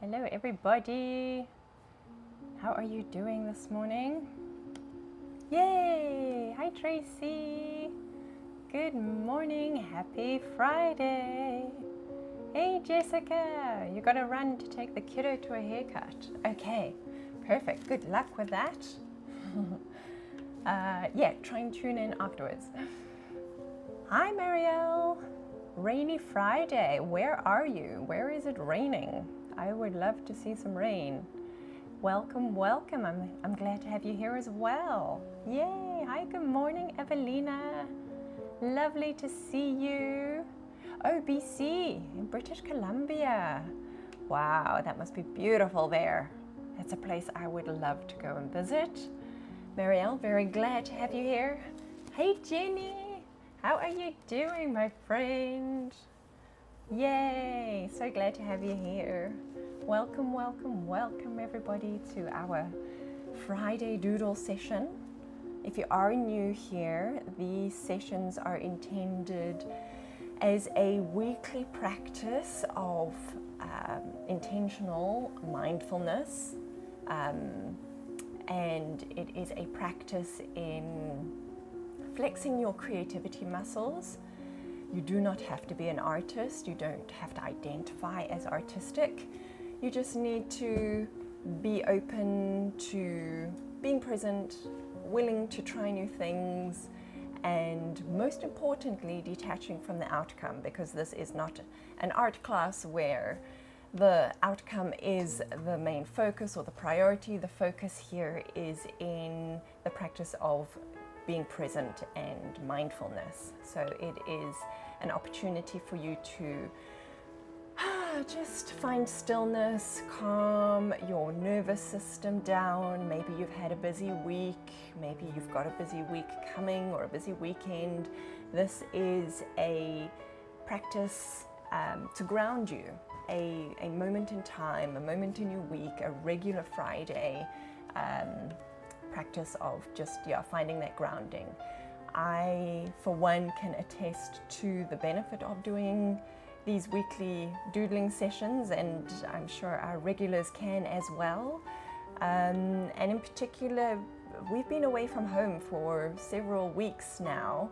Hello everybody. How are you doing this morning? Yay! Hi Tracy. Good morning. Happy Friday. Hey Jessica. You gotta run to take the kiddo to a haircut. Okay, perfect. Good luck with that. Yeah, try and tune in afterwards. Hi Marielle. Rainy Friday. Where are you? Where is it raining? I would love to see some rain. Welcome, welcome. I'm glad to have you here as well. Yay. Hi, good morning, Evelina. Lovely to see you. Oh, BC, in British Columbia. Wow, that must be beautiful there. That's a place I would love to go and visit. Marielle, very glad to have you here. Hey, Jenny. How are you doing, my friend? Yay, so glad to have you here. Welcome, welcome, welcome everybody to our Friday doodle session. If you are new here, these sessions are intended as a weekly practice of intentional mindfulness, and it is a practice in flexing your creativity muscles. You do not have to be an artist. You don't have to identify as artistic. You just need to be open to being present, willing to try new things, and most importantly, detaching from the outcome, because this is not an art class where the outcome is the main focus or the priority. The focus here is in the practice of being present and mindfulness. So it is an opportunity for you to just find stillness, calm your nervous system down. Maybe you've had a busy week, maybe you've got a busy week coming or a busy weekend. This is a practice to ground you, a moment in time, a moment in your week, a regular Friday practice of just finding that grounding. I, for one, can attest to the benefit of doing these weekly doodling sessions, and I'm sure our regulars can as well. And in particular, we've been away from home for several weeks now,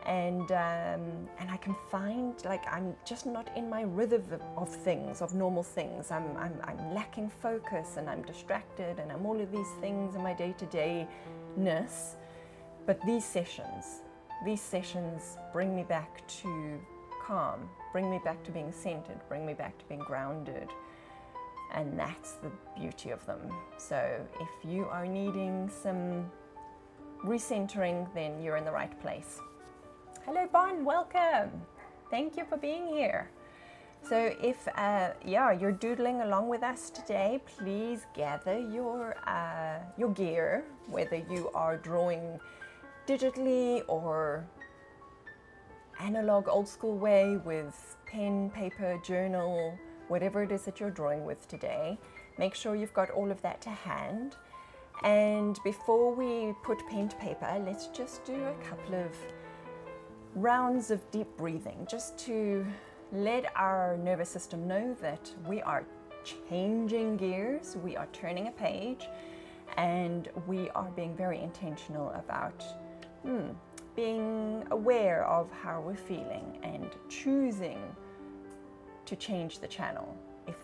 and I can find like I'm just not in my rhythm of things, of normal things. I'm lacking focus, and I'm distracted, and I'm all of these things in my day-to-day-ness. But these sessions bring me back to calm, bring me back to being centered, bring me back to being grounded. And that's the beauty of them. So if you are needing some recentering, then you're in the right place. Hello, Bon, welcome. Thank you for being here. So if you're doodling along with us today, please gather your gear, whether you are drawing digitally or analog, old school way with pen, paper, journal, whatever it is that you're drawing with today. Make sure you've got all of that to hand. And before we put pen to paper, let's just do a couple of rounds of deep breathing, just to let our nervous system know that we are changing gears, we are turning a page, and we are being very intentional about being aware of how we're feeling and choosing to change the channel if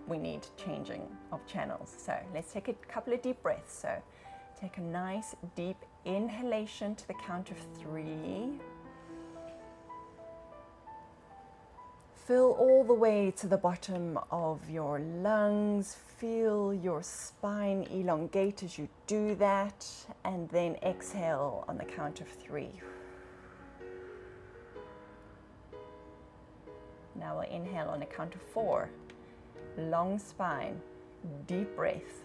we need changing of channels. So let's take a couple of deep breaths. So take a nice deep inhalation to the count of 3. Fill all the way to the bottom of your lungs. Feel your spine elongate as you do that. And then exhale on the count of 3. Now we'll inhale on the count of 4. Long spine, deep breath.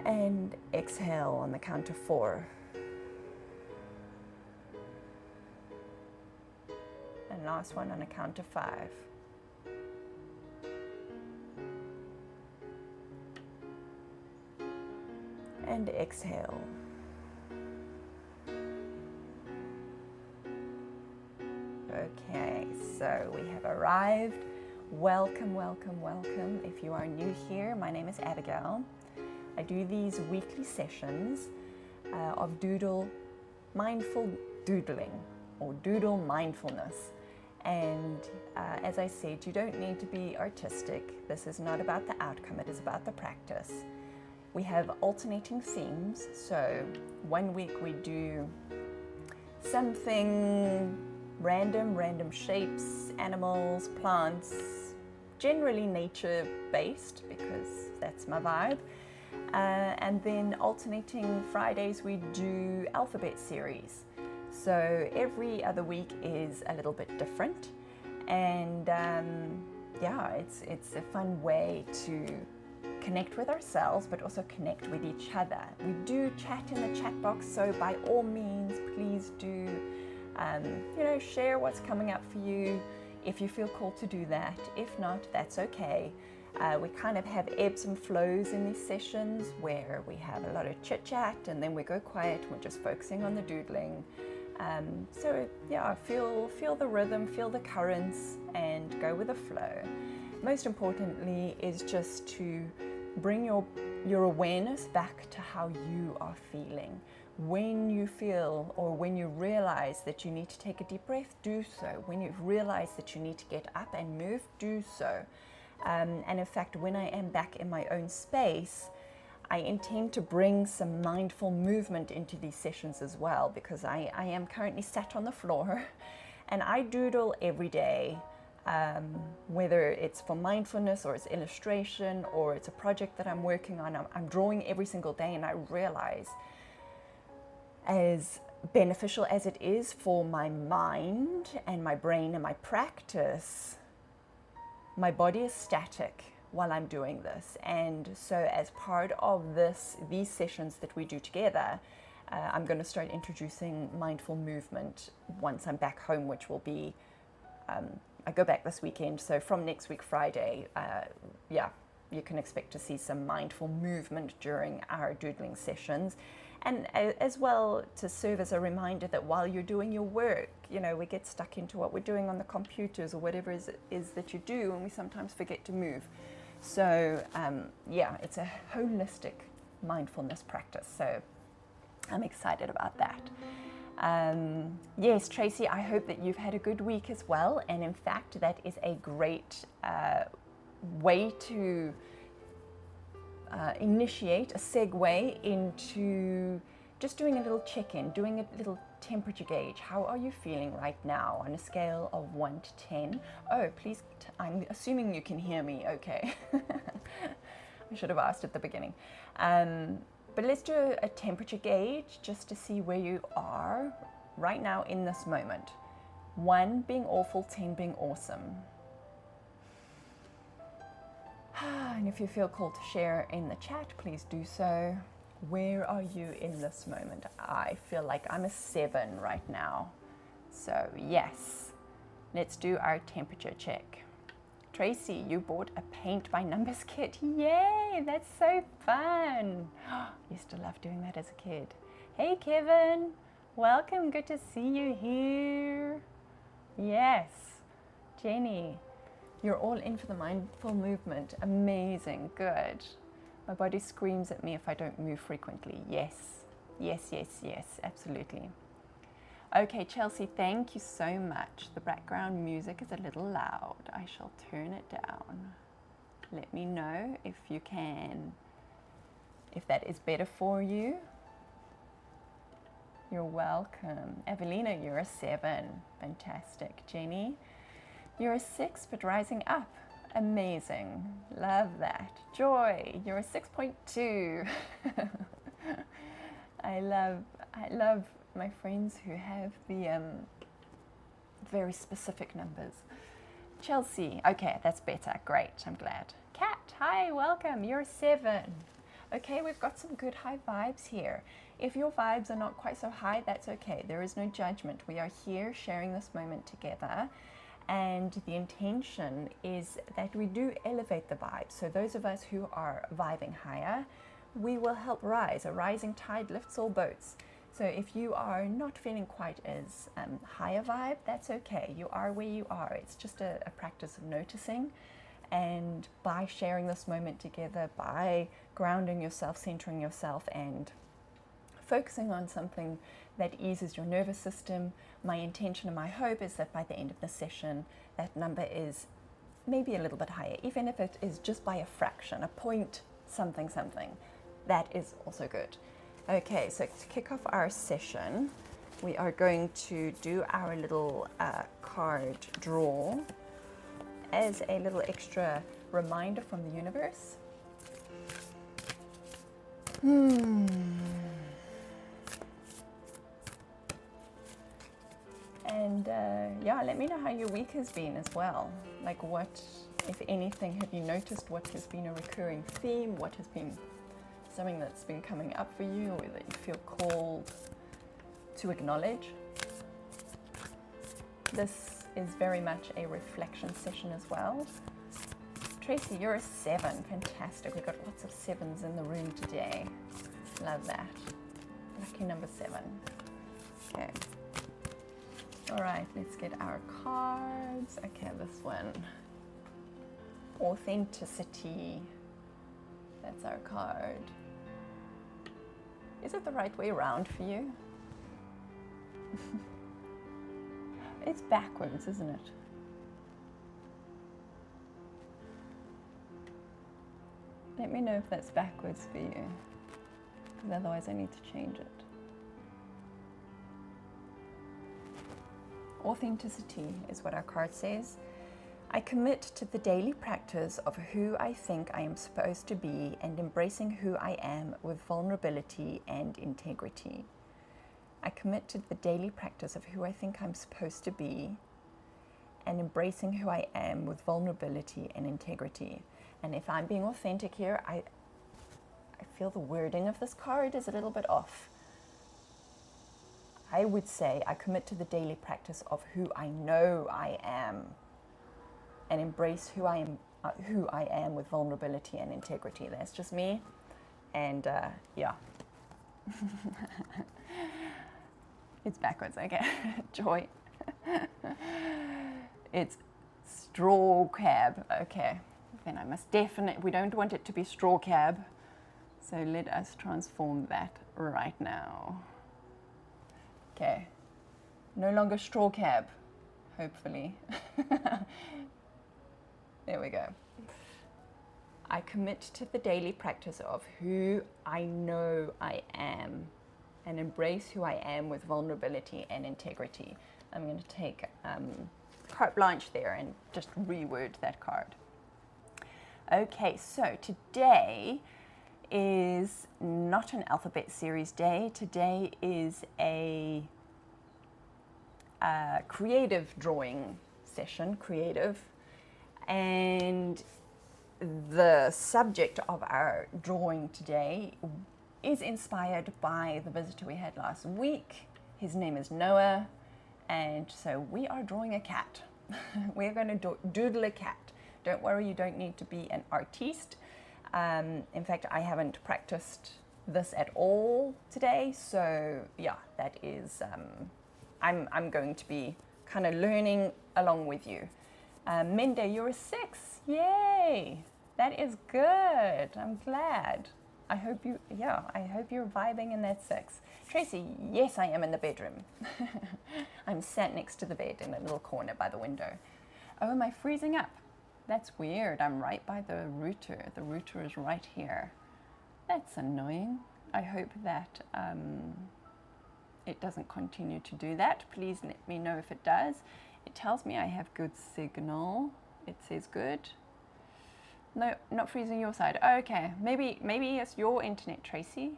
And exhale on the count of 4. And last one on a count of 5. And exhale. Okay, So we have arrived. Welcome, welcome, welcome. If you are new here, my name is Abigail. I do these weekly sessions of mindful doodling or doodle mindfulness. And as I said, you don't need to be artistic. This is not about the outcome, it is about the practice. We have alternating themes. So one week we do something random shapes, animals, plants, generally nature-based because that's my vibe. And then alternating Fridays we do alphabet series. So every other week is a little bit different, and yeah, it's a fun way to connect with ourselves, but also connect with each other. We do chat in the chat box, so by all means, please do, share what's coming up for you if you feel called to do that. If not, that's okay. We kind of have ebbs and flows in these sessions where we have a lot of chit chat and then we go quiet. We're just focusing on the doodling. So yeah, feel the rhythm, feel the currents, and go with the flow. Most importantly is just to bring your awareness back to how you are feeling. When you feel or when you realize that you need to take a deep breath, do so. When you realize that you need to get up and move, do so. And in fact, when I am back in my own space, I intend to bring some mindful movement into these sessions as well, because I am currently sat on the floor and I doodle every day. Whether it's for mindfulness or it's illustration or it's a project that I'm working on, I'm drawing every single day, and I realize, as beneficial as it is for my mind and my brain and my practice, my body is static while I'm doing this. And so as part of these sessions that we do together, I'm going to start introducing mindful movement once I'm back home, which will be I go back this weekend, so from next week Friday, you can expect to see some mindful movement during our doodling sessions, and as well to serve as a reminder that while you're doing your work, we get stuck into what we're doing on the computers or whatever it is that you do, and we sometimes forget to move. So it's a holistic mindfulness practice, so I'm excited about that. Yes, Tracy, I hope that you've had a good week as well. And in fact, that is a great way to initiate a segue into just doing a little check-in, doing a little temperature gauge. How are you feeling right now on a scale of 1 to 10? Oh, please, I'm assuming you can hear me okay. I should have asked at the beginning. But let's do a temperature gauge just to see where you are right now in this moment. 1 being awful, 10 being awesome. And if you feel called to share in the chat, please do so. Where are you in this moment? I feel like I'm a 7 right now. So yes, let's do our temperature check. Tracy, you bought a paint by numbers kit. Yay, that's so fun. Used to love doing that as a kid. Hey Kevin, welcome, good to see you here. Yes, Jenny, you're all in for the mindful movement. Amazing, good. My body screams at me if I don't move frequently. Yes, yes, yes, yes, absolutely. Okay, Chelsea, thank you so much. The background music is a little loud. I shall turn it down. Let me know if you can, if that is better for you. You're welcome. Evelina, you're a 7. Fantastic. Jenny, you're a 6, but rising up. Amazing. Love that. Joy, you're a 6.2. I love my friends who have the very specific numbers. Chelsea, okay, that's better. Great, I'm glad. Kat, hi, welcome. You're a 7. Okay, we've got some good high vibes here. If your vibes are not quite so high, that's okay. There is no judgment. We are here sharing this moment together. And the intention is that we do elevate the vibe. So those of us who are vibing higher, we will help rise. A rising tide lifts all boats. So if you are not feeling quite as high a vibe, that's okay. You are where you are. It's just a practice of noticing. And by sharing this moment together, by grounding yourself, centering yourself, and focusing on something that eases your nervous system, my intention and my hope is that by the end of the session, that number is maybe a little bit higher, even if it is just by a fraction, a point something something. That is also good. Okay, so to kick off our session, we are going to do our little card draw as a little extra reminder from the universe. And yeah, let me know how your week has been as well. Like what, if anything, have you noticed what has been a recurring theme? What has been something that's been coming up for you or that you feel called to acknowledge? This is very much a reflection session as well. Tracy, you're a 7. Fantastic. We've got lots of 7s in the room today. Love that. Lucky number 7. Okay. All right, let's get our cards. Okay, this one. Authenticity. That's our card. Is it the right way around for you? It's backwards, isn't it? Let me know if that's backwards for you, because otherwise I need to change it. Authenticity is what our card says. I commit to the daily practice of who I think I am supposed to be and embracing who I am with vulnerability and integrity. I commit to the daily practice of who I think I'm supposed to be and embracing who I am with vulnerability and integrity. And if I'm being authentic here, I feel the wording of this card is a little bit off. I would say I commit to the daily practice of who I know I am and embrace who I am with vulnerability and integrity. That's just me. And yeah. It's backwards, okay. Joy. It's straw cab. Okay. Then I must definitely, we don't want it to be straw cab. So let us transform that right now. Okay. No longer straw cab, hopefully. There we go. I commit to the daily practice of who I know I am and embrace who I am with vulnerability and integrity. I'm going to take carte blanche there and just reword that card. Okay, so today is not an alphabet series day. Today is a creative drawing session, creative. And the subject of our drawing today is inspired by the visitor we had last week. His name is Noah, and so we are drawing a cat. We're going to doodle a cat. Don't worry, you don't need to be an artiste. In fact, I haven't practiced this at all today, so yeah, that is, I'm going to be kind of learning along with you. Mende, you're a 6. Yay! That is good. I'm glad. I hope you're vibing in that 6. Tracy, yes, I am in the bedroom. I'm sat next to the bed in a little corner by the window. Oh, am I freezing up? That's weird. I'm right by the router. The router is right here. That's annoying. I hope that it doesn't continue to do that. Please let me know if it does. It tells me I have good signal. It says good. No, not freezing your side. Oh, okay, maybe it's your internet, Tracy,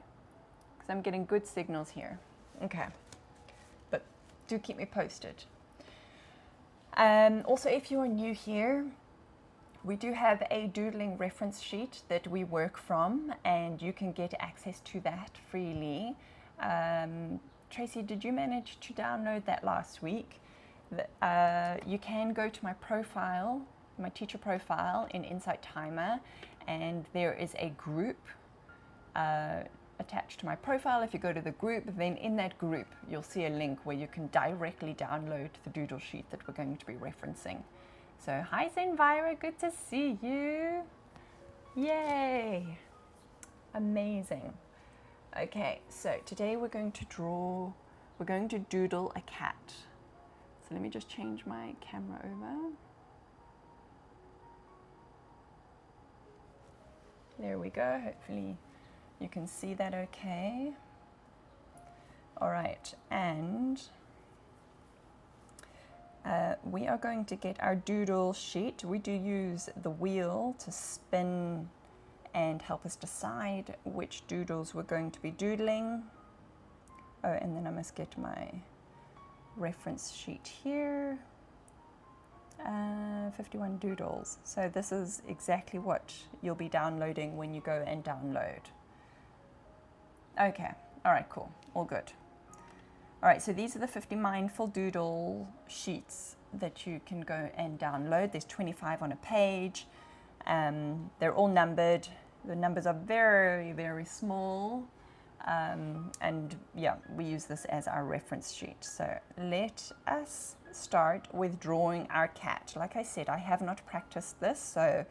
because I'm getting good signals here. Okay, but do keep me posted. Also, if you're new here, we do have a doodling reference sheet that we work from, and you can get access to that freely. Tracy, did you manage to download that last week? You can go to my profile, my teacher profile in Insight Timer, and there is a group attached to my profile. If you go to the group, then in that group you'll see a link where you can directly download the doodle sheet that we're going to be referencing. So hi Zenvira, good to see you. Yay! Amazing. Okay, so today we're going to doodle a cat. So let me just change my camera over. There we go, hopefully you can see that okay. All right, and we are going to get our doodle sheet. We do use the wheel to spin and help us decide which doodles we're going to be doodling. Oh, and then I must get my reference sheet here. 51 doodles. So this is exactly what you'll be downloading when you go and download. Okay, all right, cool, all good. All right, so these are the 50 mindful doodle sheets that you can go and download. There's 25 on a page. They're all numbered. The numbers are very, very small. And yeah, we use this as our reference sheet. So let us start with drawing our cat. Like I said, I have not practiced this, so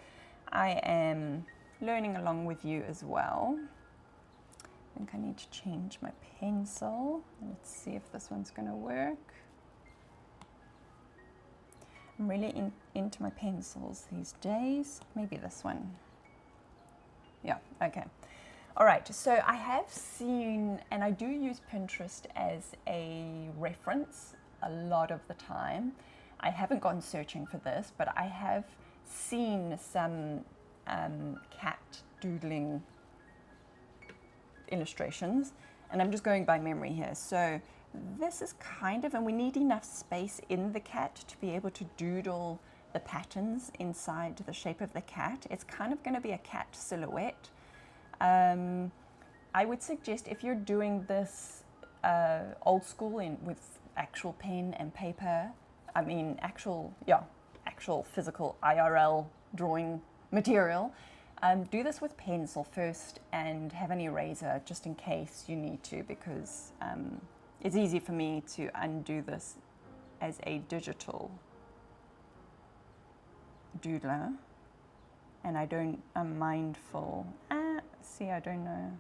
I am learning along with you as well. I think I need to change my pencil. Let's see if this one's going to work. I'm really into my pencils these days. Maybe this one. Yeah, okay. All right, so I have seen, and I do use Pinterest as a reference a lot of the time. I haven't gone searching for this, but I have seen some cat doodling illustrations, and I'm just going by memory here. So this is kind of, and we need enough space in the cat to be able to doodle the patterns inside the shape of the cat. It's kind of going to be a cat silhouette. I would suggest if you're doing this old school with actual pen and paper, I mean actual physical IRL drawing material, do this with pencil first and have an eraser just in case you need to, because it's easy for me to undo this as a digital doodler, and I'm mindful. See, I don't know.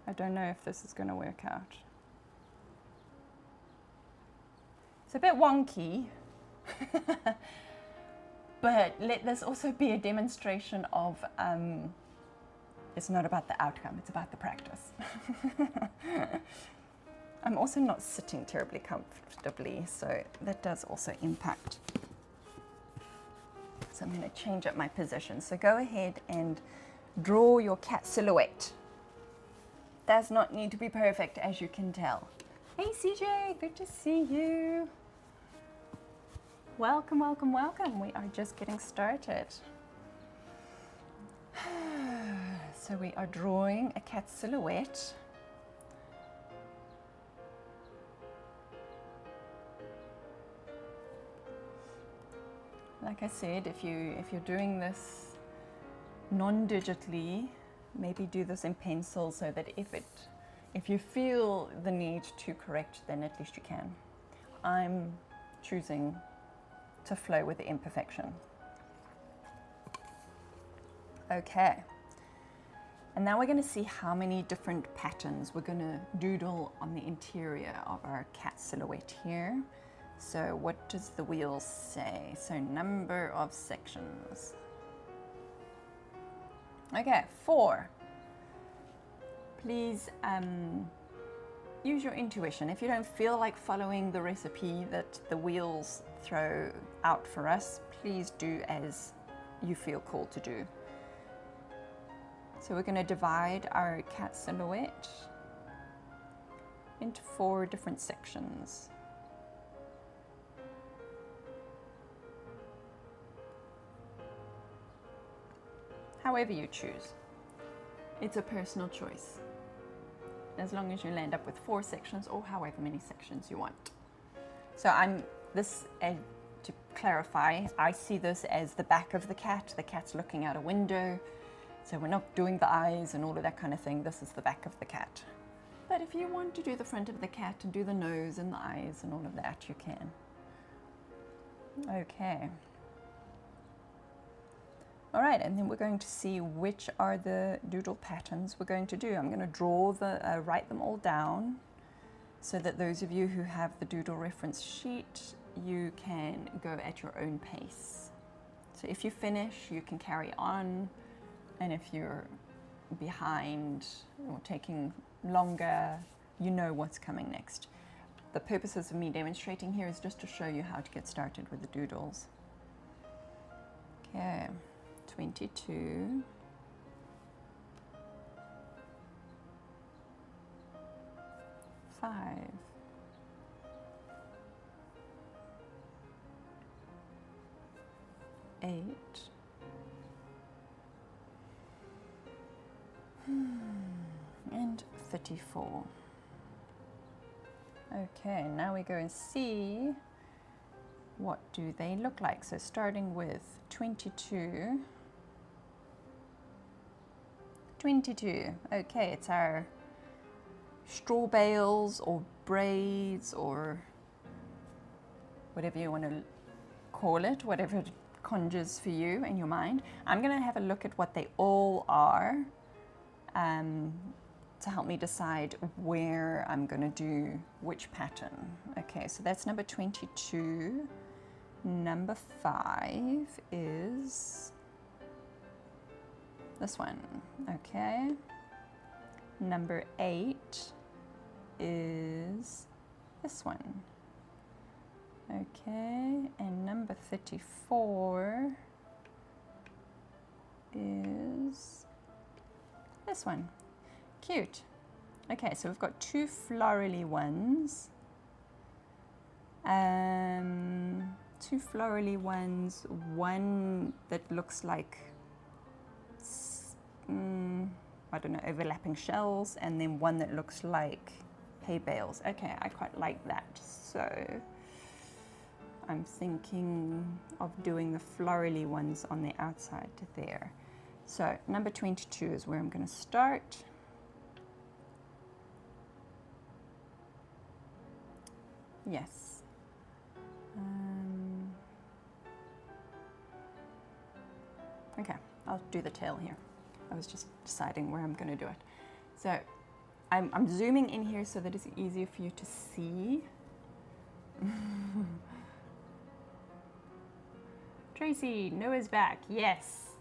I don't know if this is going to work out. It's a bit wonky, but let this also be a demonstration of it's not about the outcome, it's about the practice. I'm also not sitting terribly comfortably, so that does also impact. So I'm going to change up my position. So go ahead and draw your cat silhouette. Does not need to be perfect, as you can tell. Hey CJ, good to see you. Welcome, welcome, welcome. We are just getting started. So we are drawing a cat silhouette. Like I said, if you're doing this non-digitally, maybe do this in pencil so that if you feel the need to correct, then at least you can. I'm choosing to flow with the imperfection. Okay. And now we're going to see how many different patterns we're going to doodle on the interior of our cat silhouette here. So what does the wheel say? So number of sections. Okay, 4. Please use your intuition. If you don't feel like following the recipe that the wheels throw out for us, please do as you feel called to do. So we're going to divide our cat silhouette into 4 different sections. However you choose. It's a personal choice. As long as you land up with 4 sections or however many sections you want. So clarify, I see this as the back of the cat's looking out a window, so we're not doing the eyes and all of that kind of thing. This is the back of the cat. But if you want to do the front of the cat and do the nose and the eyes and all of that, you can. Okay. All right, and then we're going to see which are the doodle patterns we're going to do. I'm going to draw write them all down so that those of you who have the doodle reference sheet, you can go at your own pace. So if you finish, you can carry on, and if you're behind or taking longer, you know what's coming next. The purposes of me demonstrating here is just to show you how to get started with the doodles. Okay, 22. 5. 8. And 34. Okay, now we go and see what do they look like. So starting with 22. 22. Okay, it's our straw bales or braids or whatever you want to call it, whatever it conjures for you in your mind. I'm going to have a look at what they all are to help me decide where I'm going to do which pattern. Okay, so that's number 22. Number 5 is this one. Okay. Number 8 is this one. Okay, and number 34 is this one. Cute. Okay, so we've got 2 florally ones. 2 florally ones, one that looks like, I don't know, overlapping shells, and then one that looks like hay bales. Okay, I quite like that. So I'm thinking of doing the florally ones on the outside to there. So number 22 is where I'm going to start. Yes. Okay, I'll do the tail here. I was just deciding where I'm going to do it. So I'm zooming in here so that it's easier for you to see. Tracy, Noah's back. Yes,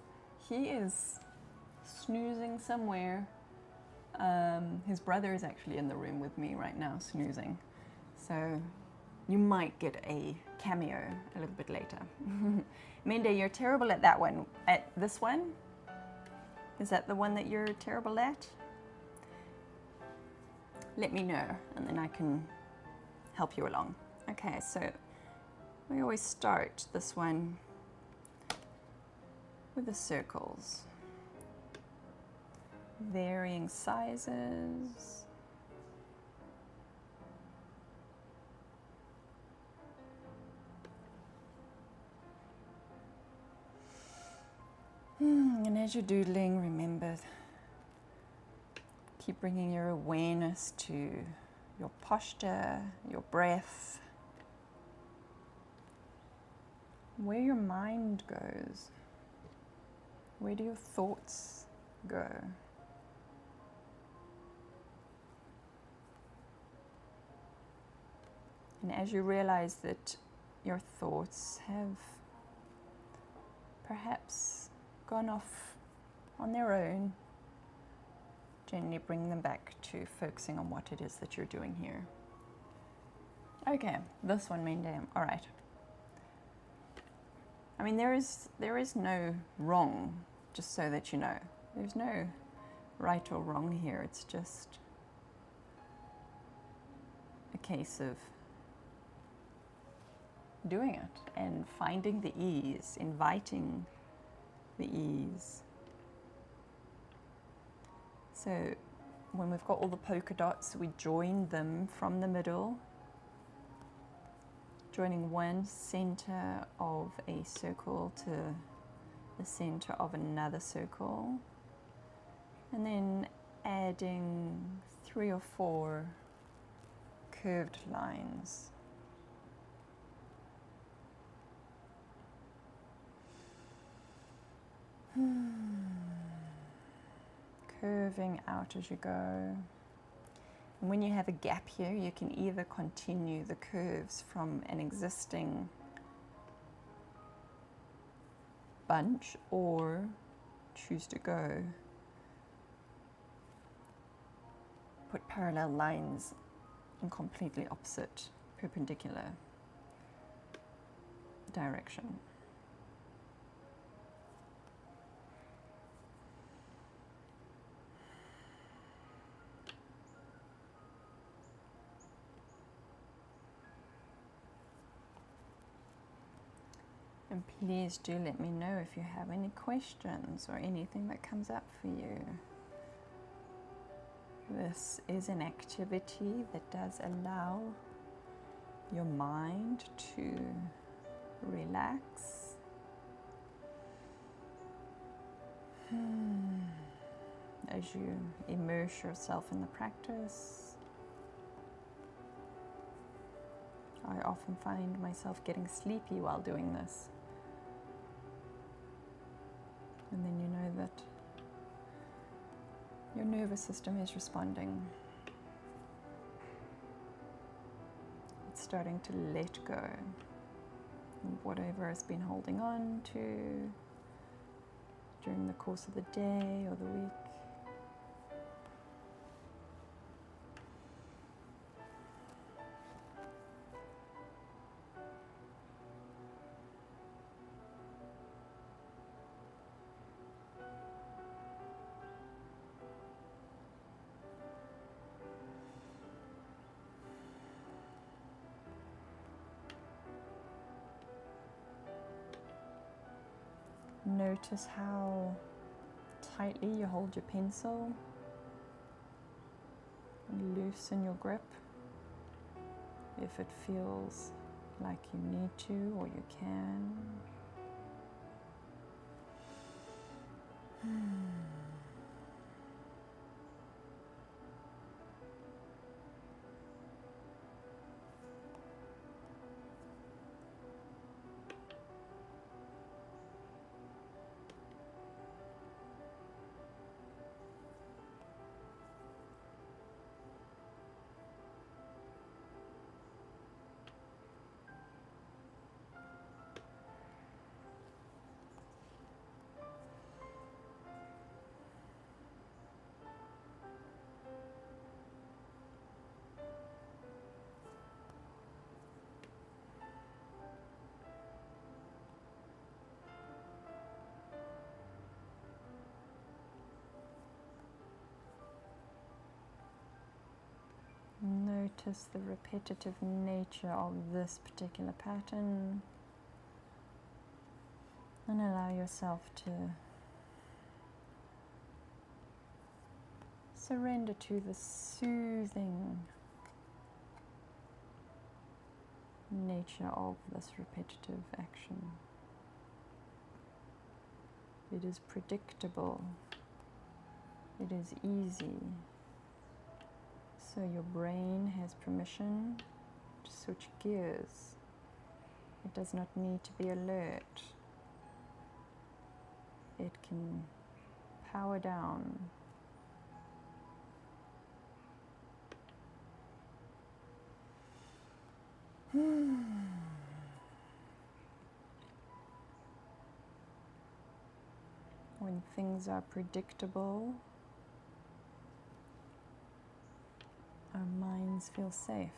he is snoozing somewhere. His brother is actually in the room with me right now, snoozing. So you might get a cameo a little bit later. Mende, you're terrible at that one. At this one? Is that the one that you're terrible at? Let me know, and then I can help you along. Okay, so we always start this one with the circles. Varying sizes. And as you're doodling, remember, keep bringing your awareness to your posture, your breath, where your mind goes. Where do your thoughts go? And as you realize that your thoughts have perhaps gone off on their own, gently bring them back to focusing on what it is that you're doing here. Okay, this one, Mendam. All right. I mean, there is no wrong, just so that you know. There's no right or wrong here. It's just a case of doing it and finding the ease, inviting the ease. So when we've got all the polka dots, we join them from the middle joining one center of a circle to the center of another circle, and then adding 3 or 4 curved lines. Curving out as you go. And when you have a gap here, you can either continue the curves from an existing bunch or choose to go. Put parallel lines in completely opposite, perpendicular direction. And please do let me know if you have any questions or anything that comes up for you. This is an activity that does allow your mind to relax. As you immerse yourself in the practice. I often find myself getting sleepy while doing this. And then you know that your nervous system is responding. It's starting to let go of whatever has been holding on to during the course of the day or the week. Notice how tightly you hold your pencil and loosen your grip if it feels like you need to or you can. Notice the repetitive nature of this particular pattern and allow yourself to surrender to the soothing nature of this repetitive action. It is predictable. It is easy. So your brain has permission to switch gears. It does not need to be alert. It can power down. When things are predictable, our minds feel safe.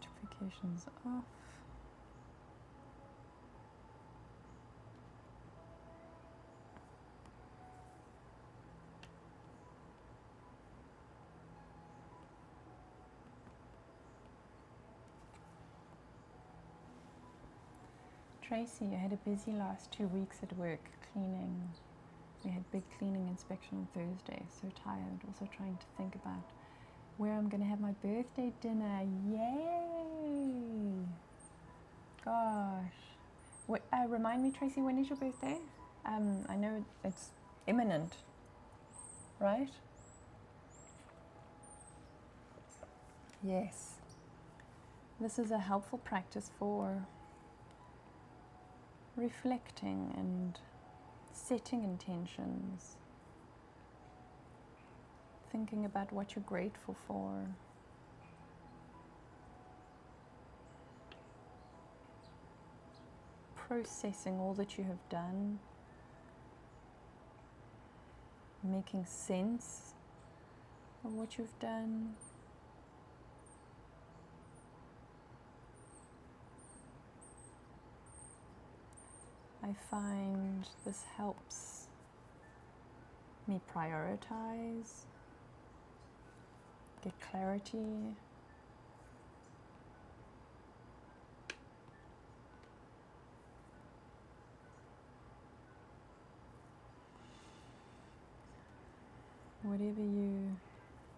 notifications off. Tracy, I had a busy last 2 weeks at work cleaning. We had big cleaning inspection on Thursday. So tired. Also trying to think about where I'm going to have my birthday dinner. Yay! Gosh. Wait, remind me, Tracy, when is your birthday? I know it's imminent, right? Yes. This is a helpful practice for reflecting and setting intentions, thinking about what you're grateful for, processing all that you have done, making sense of what you've done. I find this helps me prioritize, get clarity, whatever you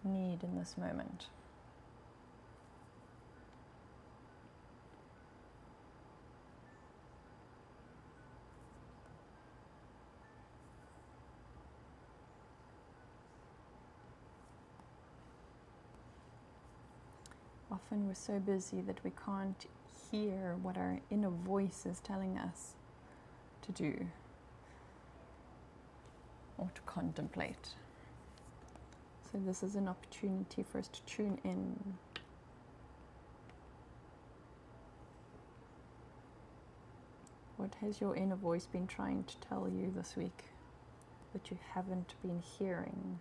need in this moment. Often we're so busy that we can't hear what our inner voice is telling us to do or to contemplate. So this is an opportunity for us to tune in. What has your inner voice been trying to tell you this week that you haven't been hearing?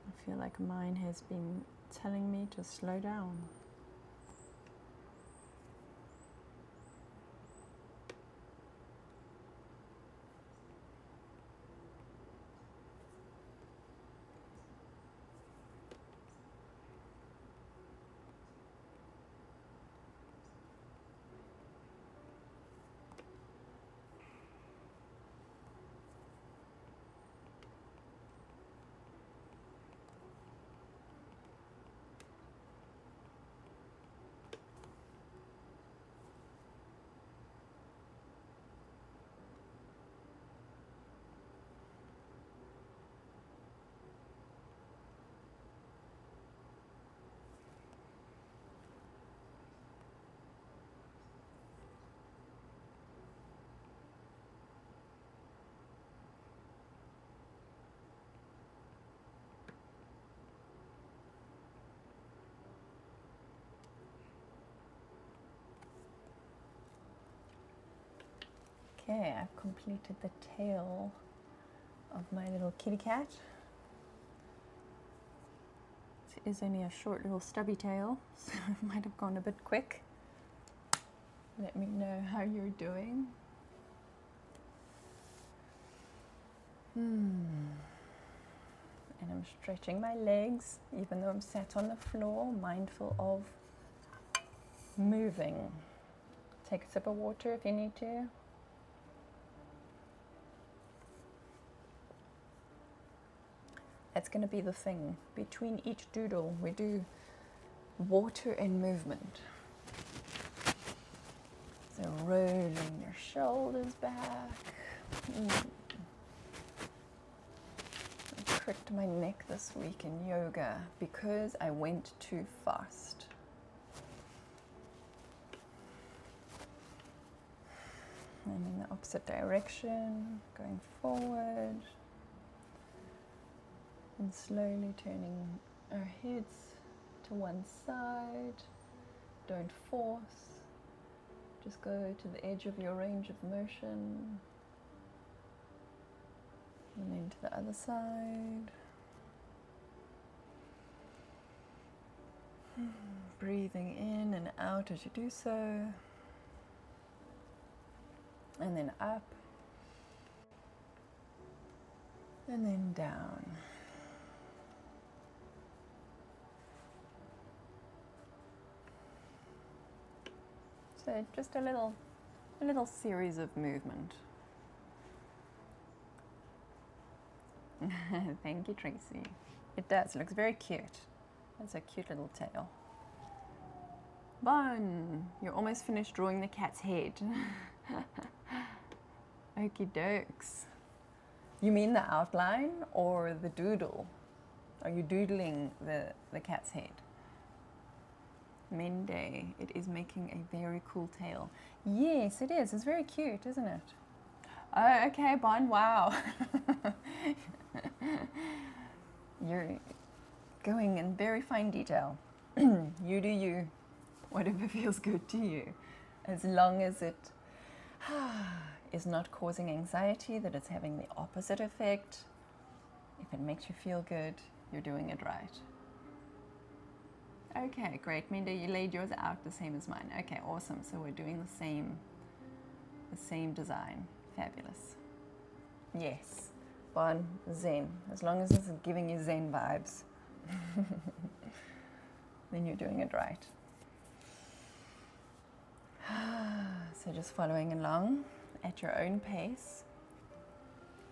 I feel like mine has been telling me to slow down. Okay, I've completed the tail of my little kitty cat. It is only a short little stubby tail, so it might have gone a bit quick. Let me know how you're doing. And I'm stretching my legs, even though I'm sat on the floor, mindful of moving. Take a sip of water if you need to. That's going to be the thing. Between each doodle, we do water and movement. So rolling your shoulders back. I cricked my neck this week in yoga because I went too fast. And in the opposite direction, going forward. And slowly turning our heads to one side. Don't force. Just go to the edge of your range of motion. And then to the other side. Breathing in and out as you do so. And then up. And then down. So just a little series of movement. Thank you, Tracy. It does, looks very cute. That's a cute little tail. Bon, you're almost finished drawing the cat's head. Okie dokes. You mean the outline or the doodle? Are you doodling the cat's head? Mende, it is making a very cool tail. Yes, it is. It's very cute, isn't it? Oh, okay, Bon, wow. You're going in very fine detail. You do you, whatever feels good to you. As long as it is not causing anxiety, that it's having the opposite effect. If it makes you feel good, you're doing it right. Okay, great. Minda, you laid yours out the same as mine. Okay, awesome. So we're doing the same design. Fabulous. Yes. Bon, Zen. As long as it's giving you Zen vibes, then you're doing it right. So just following along at your own pace.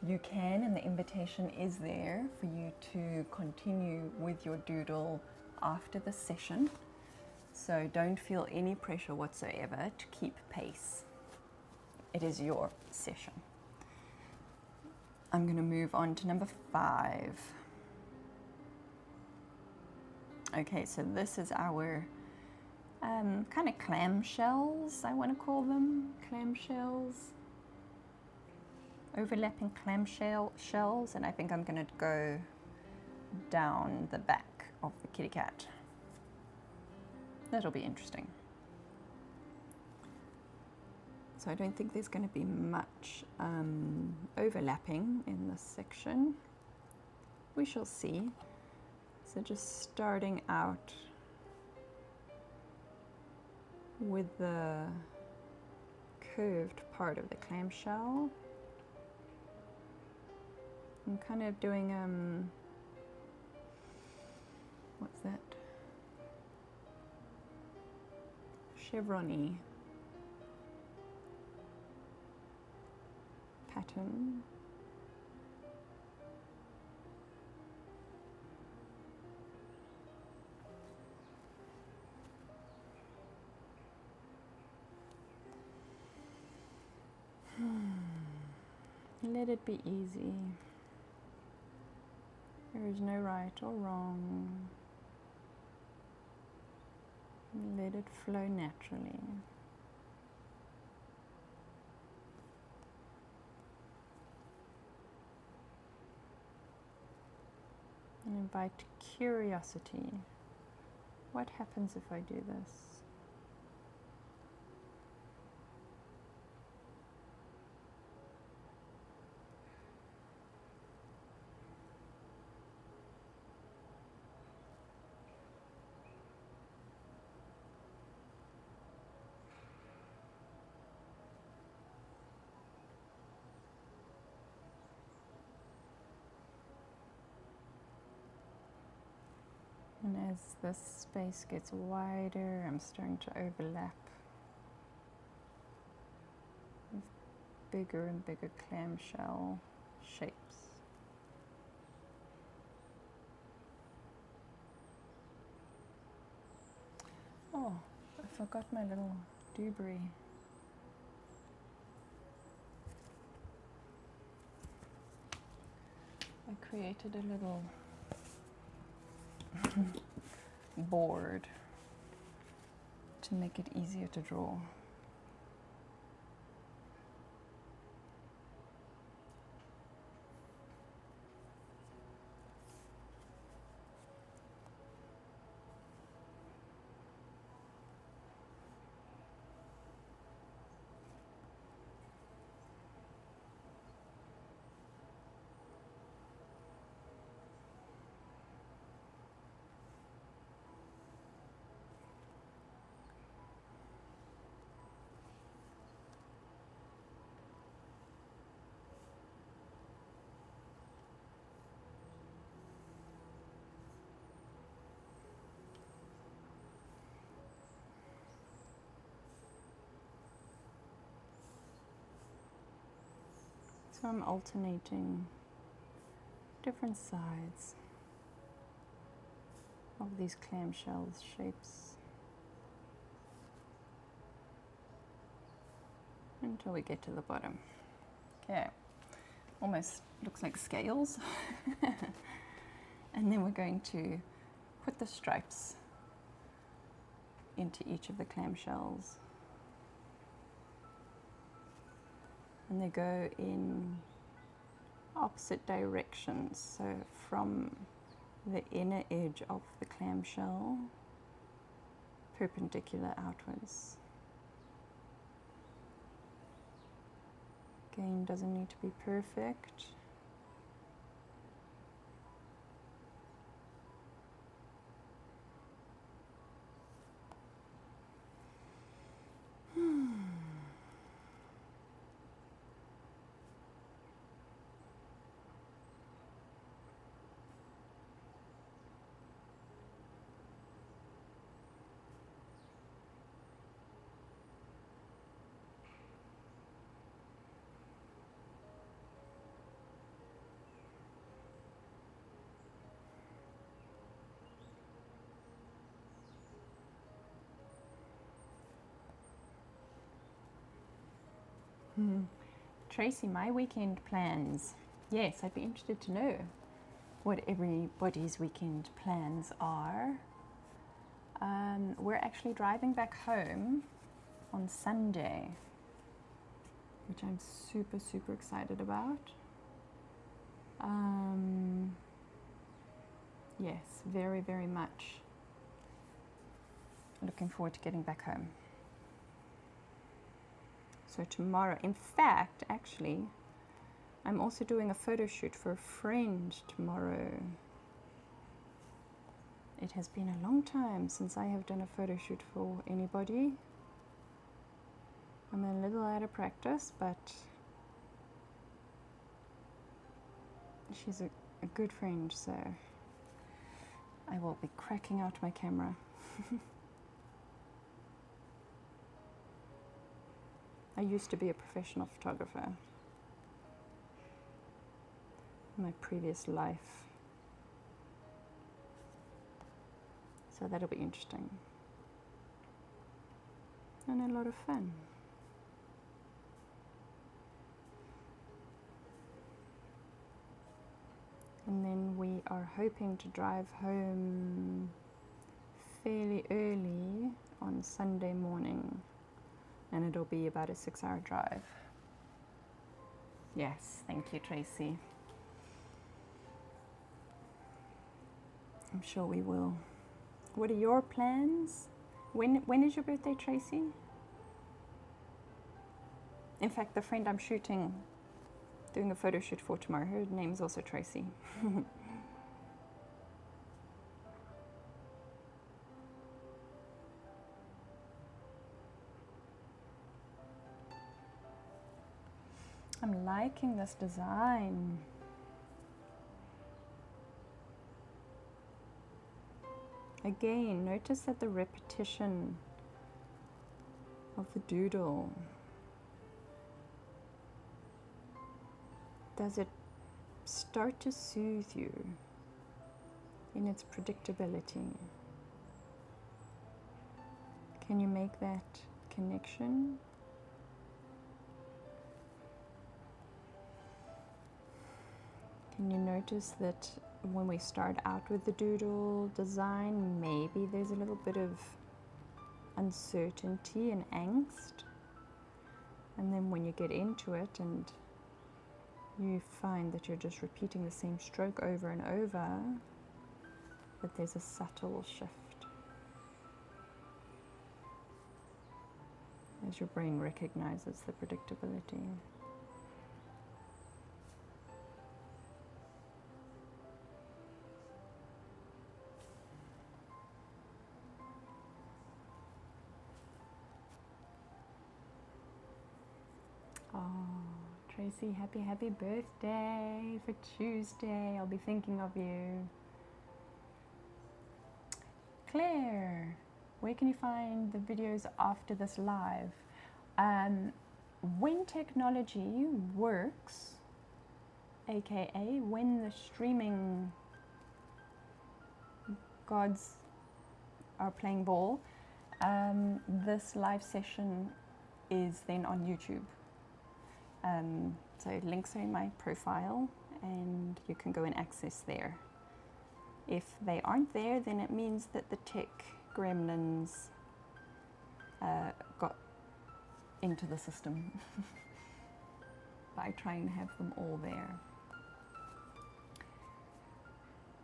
You can, and the invitation is there for you to continue with your doodle after the session. So don't feel any pressure whatsoever to keep pace. It is your session. I'm going to move on to number 5. Okay, so this is our kind of clamshells, I want to call them. Clamshells. Overlapping clamshell shells, and I think I'm going to go down the back of the kitty cat. That'll be interesting. So I don't think there's going to be much overlapping in this section. We shall see. So just starting out with the curved part of the clamshell. I'm kind of doing what's that? Chevron-y pattern. Let it be easy. There is no right or wrong. Let it flow naturally. And invite curiosity. What happens if I do this? And as this space gets wider, I'm starting to overlap with bigger and bigger clamshell shapes. Oh, I forgot my little dewberry. I created a little board to make it easier to draw. So I'm alternating different sides of these clamshell shapes until we get to the bottom. Okay, almost looks like scales. And then we're going to put the stripes into each of the clamshells. And they go in opposite directions, so from the inner edge of the clamshell, perpendicular outwards. Again, doesn't need to be perfect. Tracy, my weekend plans. Yes, I'd be interested to know what everybody's weekend plans are. We're actually driving back home on Sunday, which I'm super, super excited about. Yes, very, very much looking forward to getting back home. So tomorrow, in fact, actually, I'm also doing a photo shoot for a friend tomorrow. It has been a long time since I have done a photo shoot for anybody. I'm a little out of practice, but she's a good friend, so I will be cracking out my camera. I used to be a professional photographer in my previous life, so that'll be interesting and a lot of fun. And then we are hoping to drive home fairly early on Sunday morning, and it'll be about a 6-hour drive. Yes, thank you, Tracy. I'm sure we will. What are your plans? When is your birthday, Tracy? In fact, the friend I'm doing a photo shoot for tomorrow, her name is also Tracy. I'm liking this design. Again, notice that the repetition of the doodle, does it start to soothe you in its predictability? Can you make that connection? Can you notice that when we start out with the doodle design, maybe there's a little bit of uncertainty and angst, and then when you get into it and you find that you're just repeating the same stroke over and over, that there's a subtle shift as your brain recognizes the predictability. Oh, Tracy, happy birthday for Tuesday. I'll be thinking of you. Claire, where can you find the videos after this live? When technology works aka when the streaming gods are playing ball, this live session is then on YouTube. So links are in my profile and you can go and access there. If they aren't there, then it means that the tech gremlins got into the system by trying to have them all there.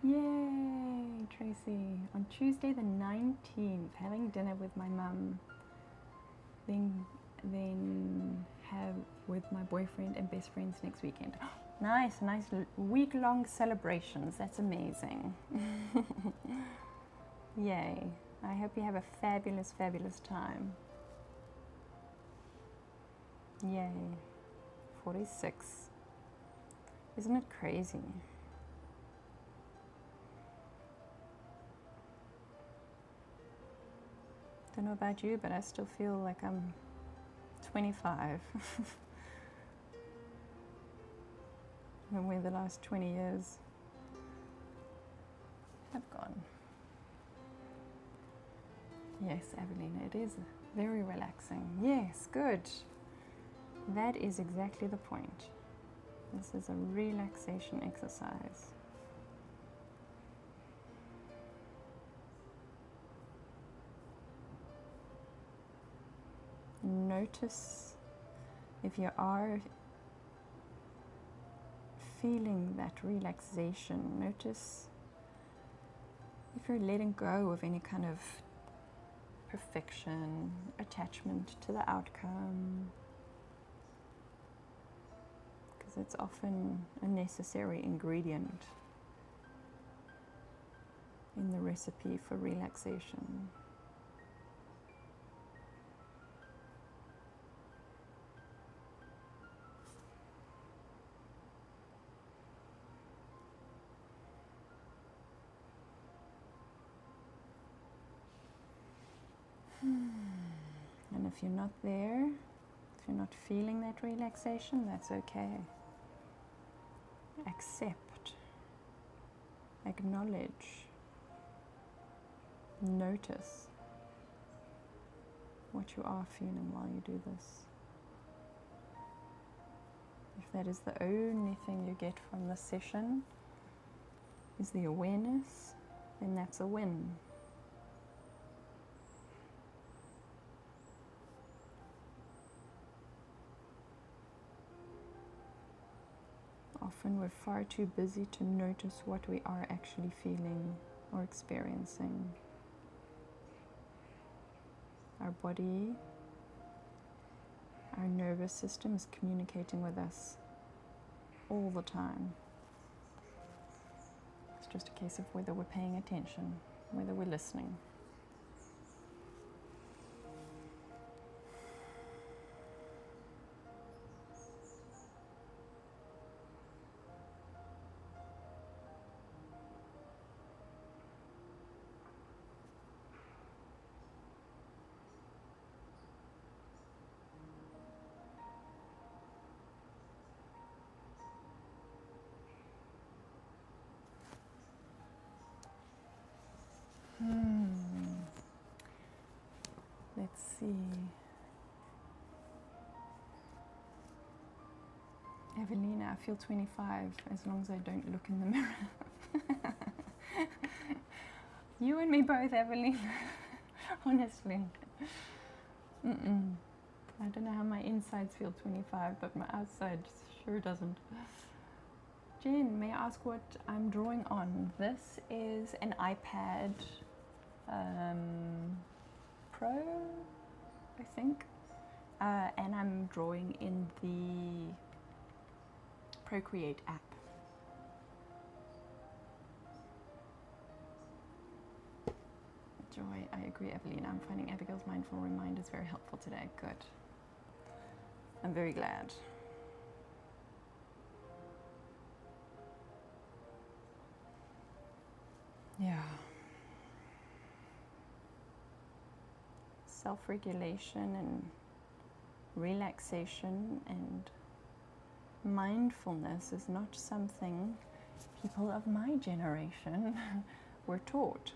Yay, Tracy. On Tuesday the 19th, having dinner with my mum, then have with my boyfriend and best friends next weekend. Nice week-long celebrations. That's amazing. Yay. I hope you have a fabulous, fabulous time. Yay. 46. Isn't it crazy? Don't know about you, but I still feel like I'm 25. And where the last 20 years have gone. Yes, Evelina, it is very relaxing. Yes, good. That is exactly the point. This is a relaxation exercise. Notice if you are feeling that relaxation. Notice if you're letting go of any kind of perfection, attachment to the outcome, because it's often a necessary ingredient in the recipe for relaxation. And if you're not there, if you're not feeling that relaxation, that's okay. Accept, acknowledge, notice what you are feeling while you do this. If that is the only thing you get from this session, is the awareness, then that's a win. Often we're far too busy to notice what we are actually feeling or experiencing. Our body, our nervous system is communicating with us all the time. It's just a case of whether we're paying attention, whether we're listening. Let's see. Evelina, I feel 25 as long as I don't look in the mirror. You and me both, Evelina. Honestly. I don't know how my insides feel 25, but my outside sure doesn't. Jen, may I ask what I'm drawing on? This is an iPad Pro, I think, and I'm drawing in the Procreate app. Joy, I agree, Evelina. I'm finding Abigail's mindful reminders very helpful today. Good. I'm very glad. Yeah. Self-regulation and relaxation and mindfulness is not something people of my generation were taught.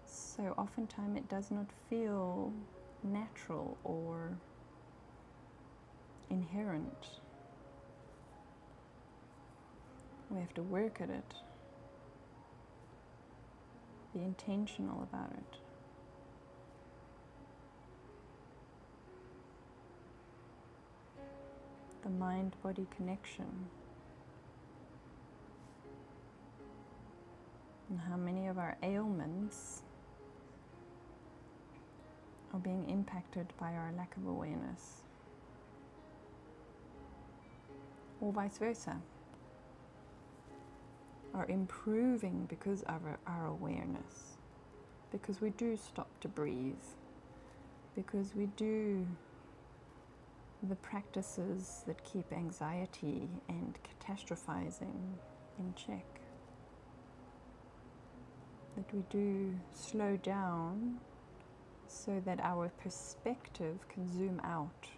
So oftentimes it does not feel natural or inherent. We have to work at it, be intentional about it. The mind-body connection, and how many of our ailments are being impacted by our lack of awareness, or vice versa, are improving because of our awareness, because we do stop to breathe, because we do the practices that keep anxiety and catastrophizing in check, that we do slow down so that our perspective can zoom out.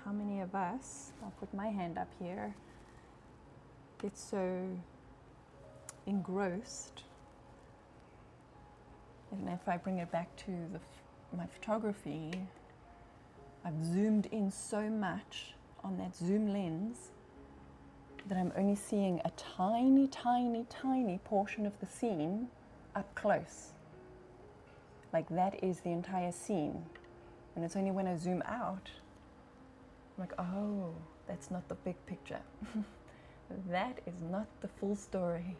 How many of us, I'll put my hand up here, get so engrossed, and if I bring it back to my photography, I've zoomed in so much on that zoom lens that I'm only seeing a tiny, tiny, tiny portion of the scene up close. Like that is the entire scene. And it's only when I zoom out, I'm like, oh, that's not the big picture. That is not the full story.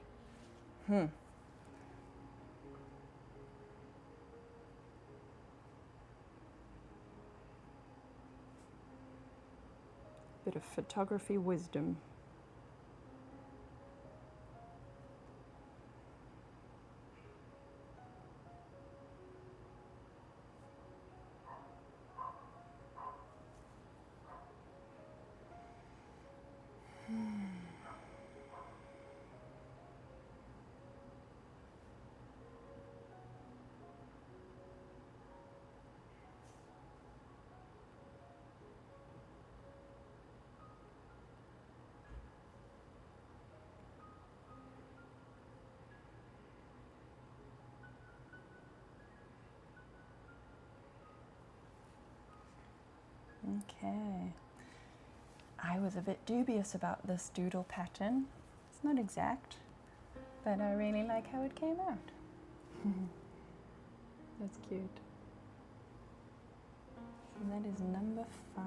Bit of photography wisdom. Okay. I was a bit dubious about this doodle pattern. It's not exact, but I really like how it came out. That's cute. So that is number 5.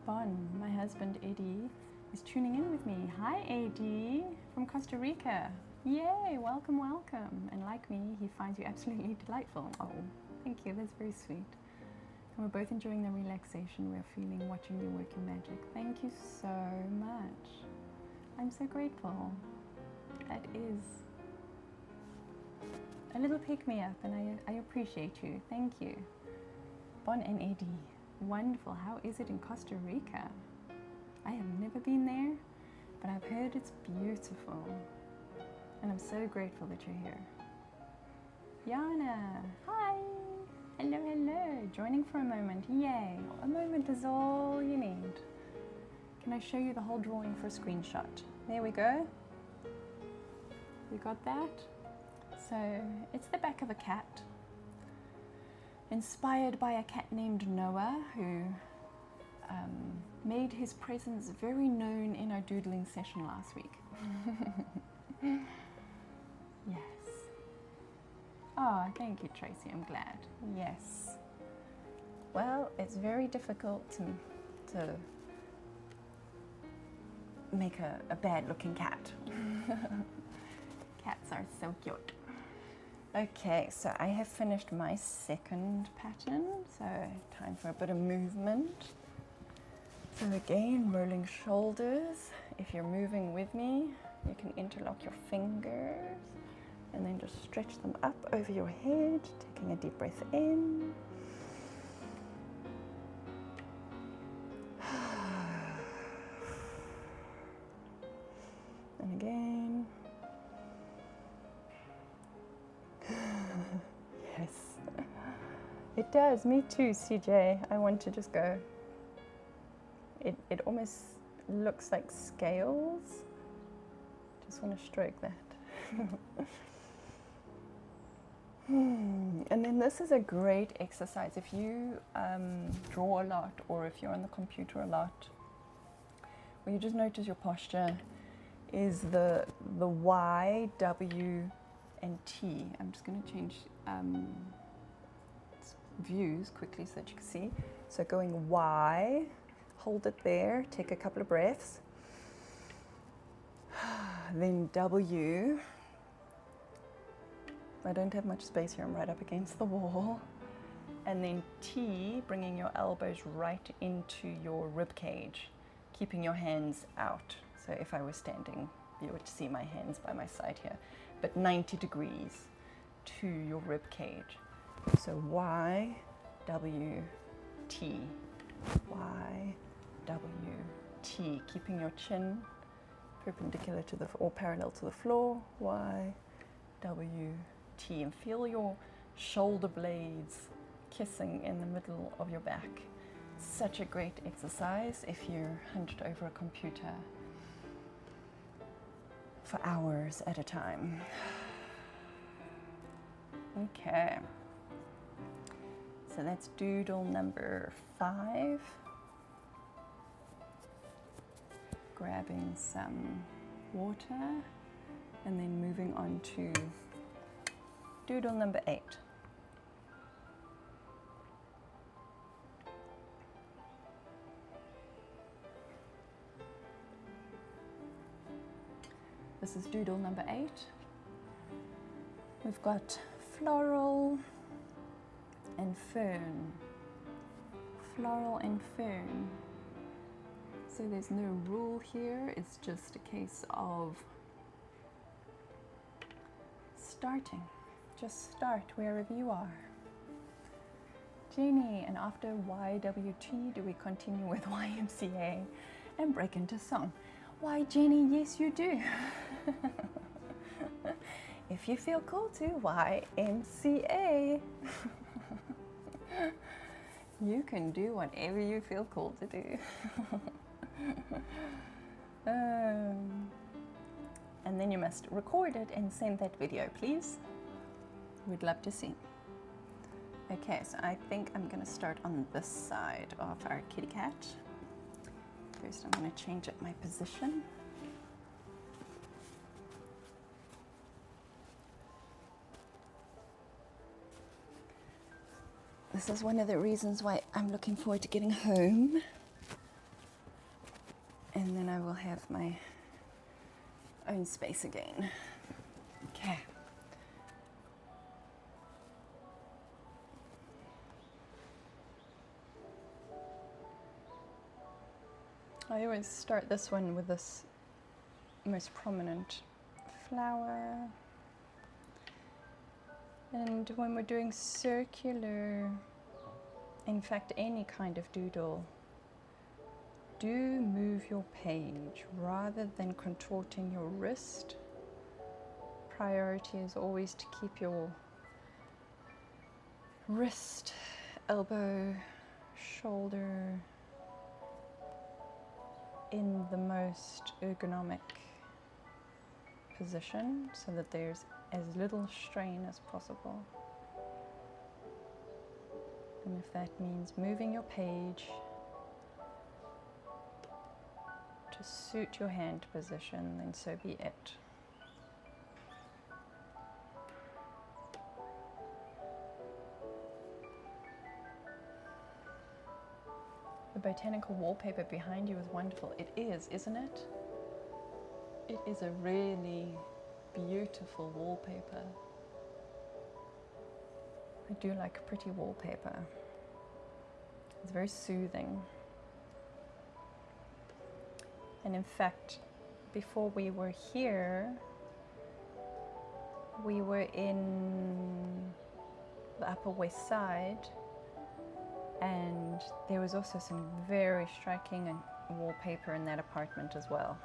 Bon, my husband Eddie, is tuning in with me. Hi Eddie, from Costa Rica. Yay, welcome, welcome. And like me, he finds you absolutely delightful. Oh, thank you, that's very sweet. And we're both enjoying the relaxation we're feeling watching you work your magic. Thank you so much. I'm so grateful. That is a little pick-me-up, and I appreciate you. Thank you. Bon and Eddie. Wonderful. How is it in Costa Rica? I have never been there, but I've heard it's beautiful. And I'm so grateful that you're here. Yana, hi. Hello, hello. Joining for a moment. Yay. A moment is all you need. Can I show you the whole drawing for a screenshot? There we go. You got that? So it's the back of a cat, inspired by a cat named Noah, who made his presence very known in our doodling session last week. Yes. Oh, thank you, Tracy. I'm glad. Yes. Well, it's very difficult to make a bad-looking cat. Cats are so cute. Okay, so I have finished my second pattern, so time for a bit of movement. So again, rolling shoulders. If you're moving with me, you can interlock your fingers and then just stretch them up over your head, taking a deep breath in. And again. It does, me too, CJ. I want to just go. It almost looks like scales. Just want to stroke that. And then this is a great exercise if you draw a lot, or if you're on the computer a lot, where you just notice your posture is the Y, W, and T. I'm just going to change views quickly so that you can see. So going Y, hold it there, take a couple of breaths. Then W. I don't have much space here, I'm right up against the wall. And then T, bringing your elbows right into your rib cage, keeping your hands out. So if I was standing, you would see my hands by my side here, but 90 degrees to your rib cage. So Y, W, T, Y, W, T, keeping your chin perpendicular to or parallel to the floor, Y, W, T, and feel your shoulder blades kissing in the middle of your back. Such a great exercise if you're hunched over a computer for hours at a time. Okay, so that's doodle number 5. Grabbing some water and then moving on to doodle number 8. This is doodle number 8. We've got floral and fern. Floral and fern. So there's no rule here, it's just a case of starting. Just start wherever you are. Jenny, and after YWT, do we continue with YMCA and break into song? Why, Jenny, yes you do. If you feel cool to, YMCA. You can do whatever you feel cool to do. And then you must record it and send that video, please. We'd love to see. Okay, so I think I'm going to start on this side of our kitty cat. First, I'm going to change up my position. This is one of the reasons why I'm looking forward to getting home. And then I will have my own space again. Okay. I always start this one with this most prominent flower. And when we're doing circular, in fact any kind of doodle, do move your page rather than contorting your wrist. Priority is always to keep your wrist, elbow, shoulder in the most ergonomic position so that there's as little strain as possible. And if that means moving your page to suit your hand position, then so be it. The botanical wallpaper behind you is wonderful. It is, isn't it? It is a really beautiful wallpaper. I do like pretty wallpaper. It's very soothing. And in fact, before we were here, we were in the Upper West Side, and there was also some very striking wallpaper in that apartment as well.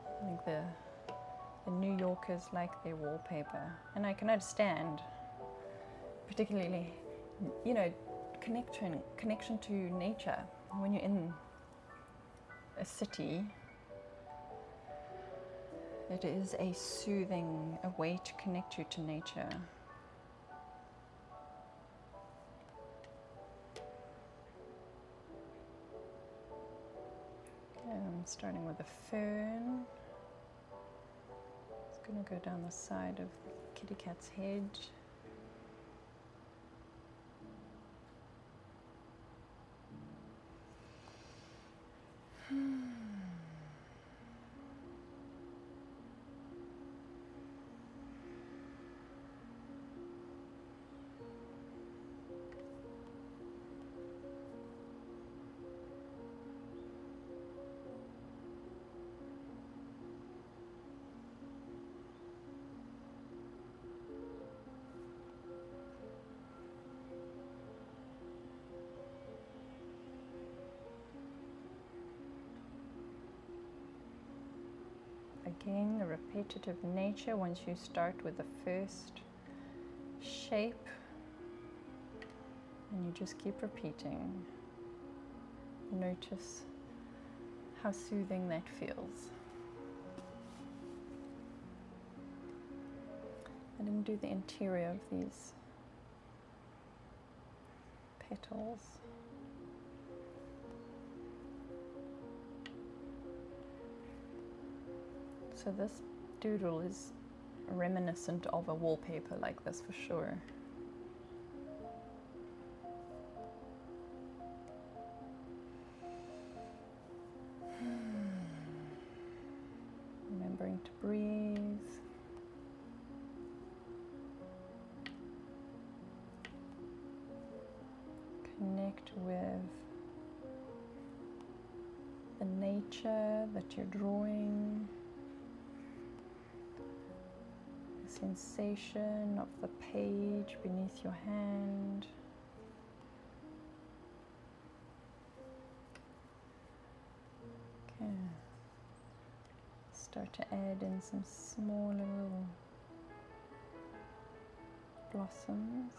I think the New Yorkers like their wallpaper, and I can understand, particularly you know, connection to nature. When you're in a city, it is a soothing, a way to connect you to nature. I'm starting with a fern. It's going to go down the side of the kitty cat's hedge. Again, the repetitive nature. Once you start with the first shape, and you just keep repeating, notice how soothing that feels. I didn't do the interior of these petals. So this doodle is reminiscent of a wallpaper like this for sure. Remembering to breathe. Connect with the nature that you're drawing. Sensation of the page beneath your hand. Okay. Start to add in some smaller little blossoms.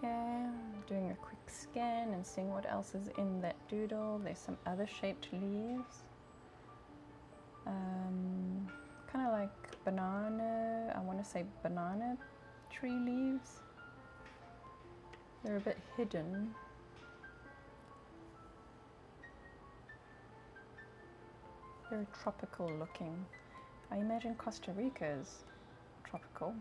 Okay, doing a quick scan and seeing what else is in that doodle. There's some other shaped leaves. Kind of like banana, I want to say banana tree leaves. They're a bit hidden. Very tropical looking. I imagine Costa Rica is tropical.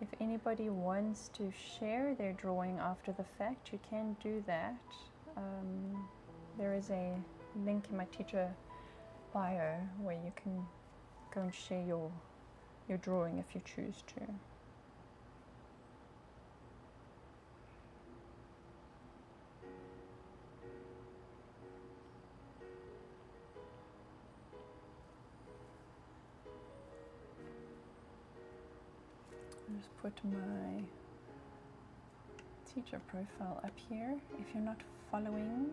If anybody wants to share their drawing after the fact, you can do that. There is a link in my teacher bio where you can go and share your drawing if you choose to. I'll just put my teacher profile up here. If you're not following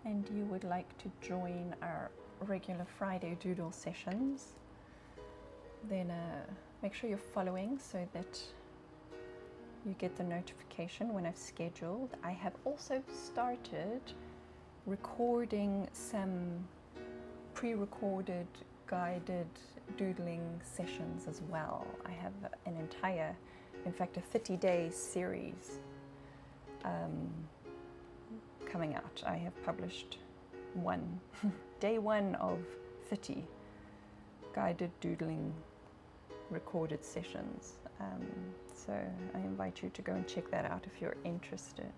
and you would like to join our regular Friday doodle sessions, then make sure you're following so that you get the notification when I've scheduled. I have also started recording some pre-recorded guided doodling sessions as well. I have an entire, in fact, a 30-day series coming out. I have published one, day one of 30 guided doodling recorded sessions. So I invite you to go and check that out if you're interested.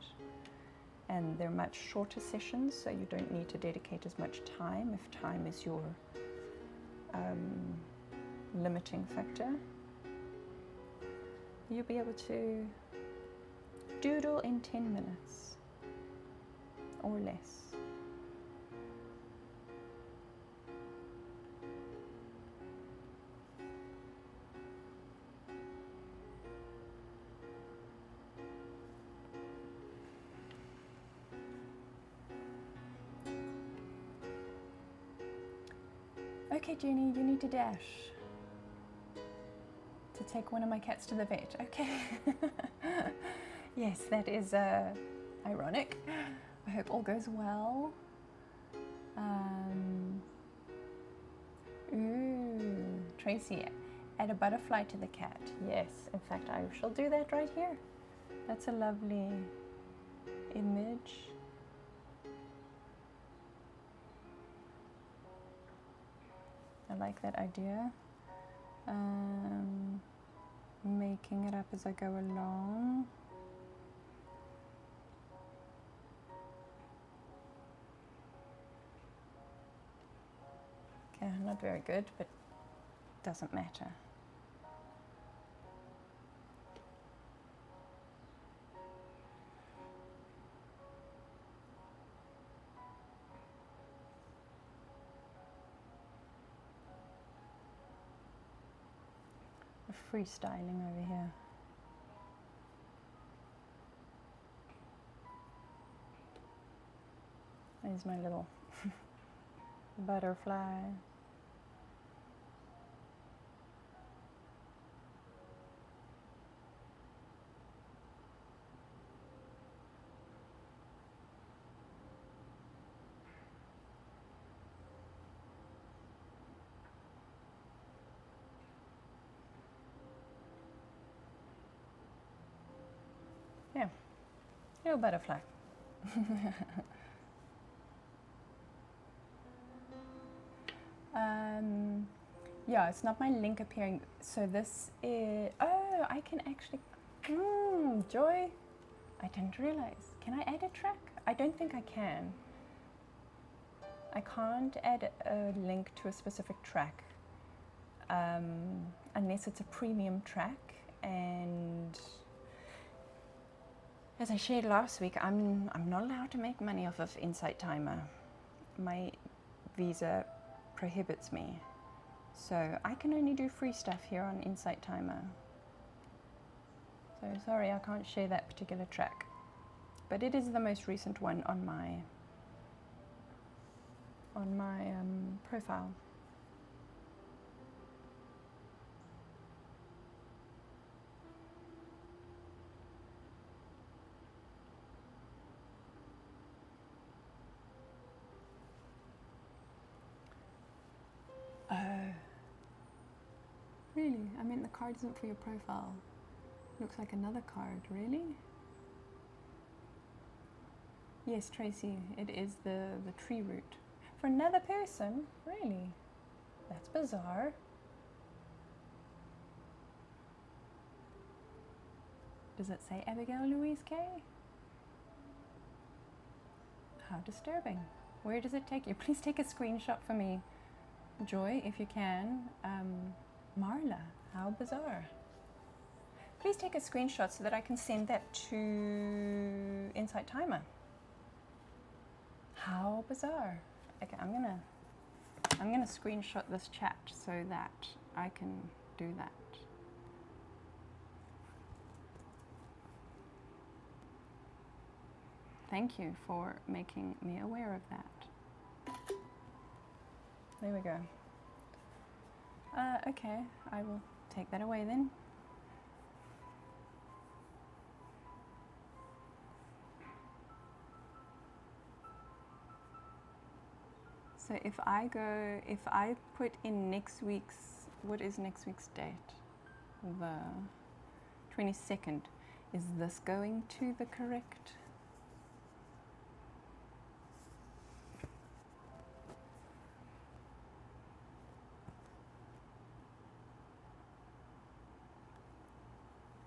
And they're much shorter sessions, so you don't need to dedicate as much time if time is your limiting factor. You'll be able to doodle in 10 minutes or less. Okay, Jenny, you need to dash to take one of my cats to the vet. Okay. Yes, that is ironic. I hope all goes well. Ooh, Tracy, add a butterfly to the cat. Yes, in fact, I shall do that right here. That's a lovely image. I like that idea. Making it up as I go along. Okay, not very good, but doesn't matter. Freestyling over here. There's my little butterfly. Yeah, little butterfly. Yeah, it's not my link appearing. So this is, oh, I can actually, Joy, I didn't realize. Can I add a track? I don't think I can. I can't add a link to a specific track unless it's a premium track. And as I shared last week, I'm not allowed to make money off of Insight Timer. My visa prohibits me. So I can only do free stuff here on Insight Timer. So sorry, I can't share that particular track. But it is the most recent one on my profile. Really? I mean, the card isn't for your profile. Looks like another card. Really? Yes, Tracy, it is the tree root. For another person? Really? That's bizarre. Does it say Abigail Louise Kay? How disturbing. Where does it take you? Please take a screenshot for me, Joy, if you can. Marla, how bizarre. Please take a screenshot so that I can send that to Insight Timer. How bizarre. Okay, I'm gonna screenshot this chat so that I can do that. thank you for making me aware of that. There we go. Okay, I will take that away then. So if I put in next week's, what is next week's date? The 22nd. Is this going to the correct?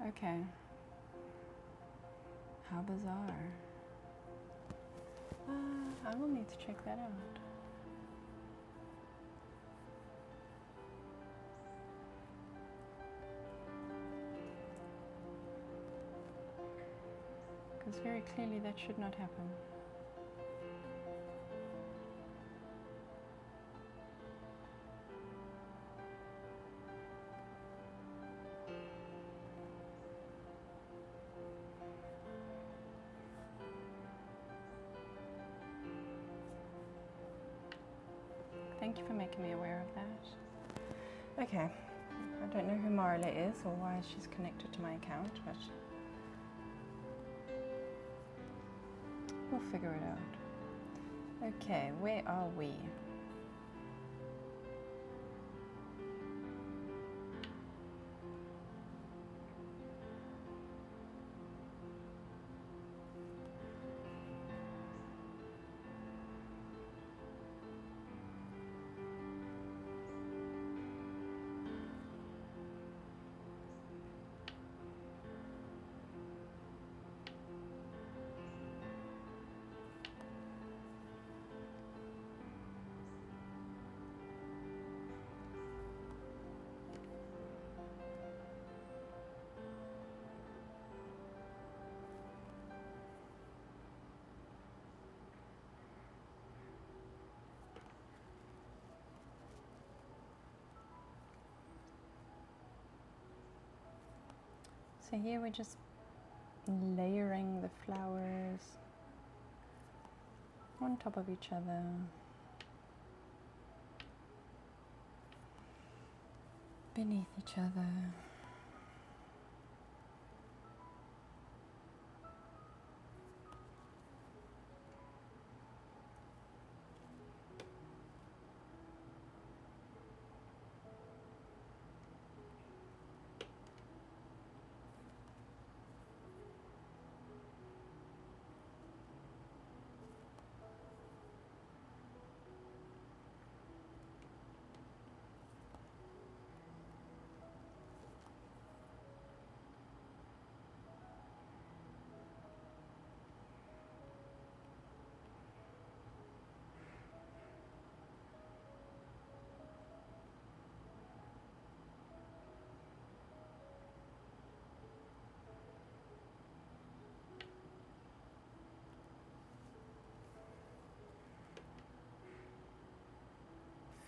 Okay. How bizarre. I will need to check that out. Because very clearly that should not happen. Thank you for making me aware of that. Okay, I don't know who Marla is or why she's connected to my account, but we'll figure it out. Okay, where are we? So here we're just layering the flowers on top of each other. Beneath each other.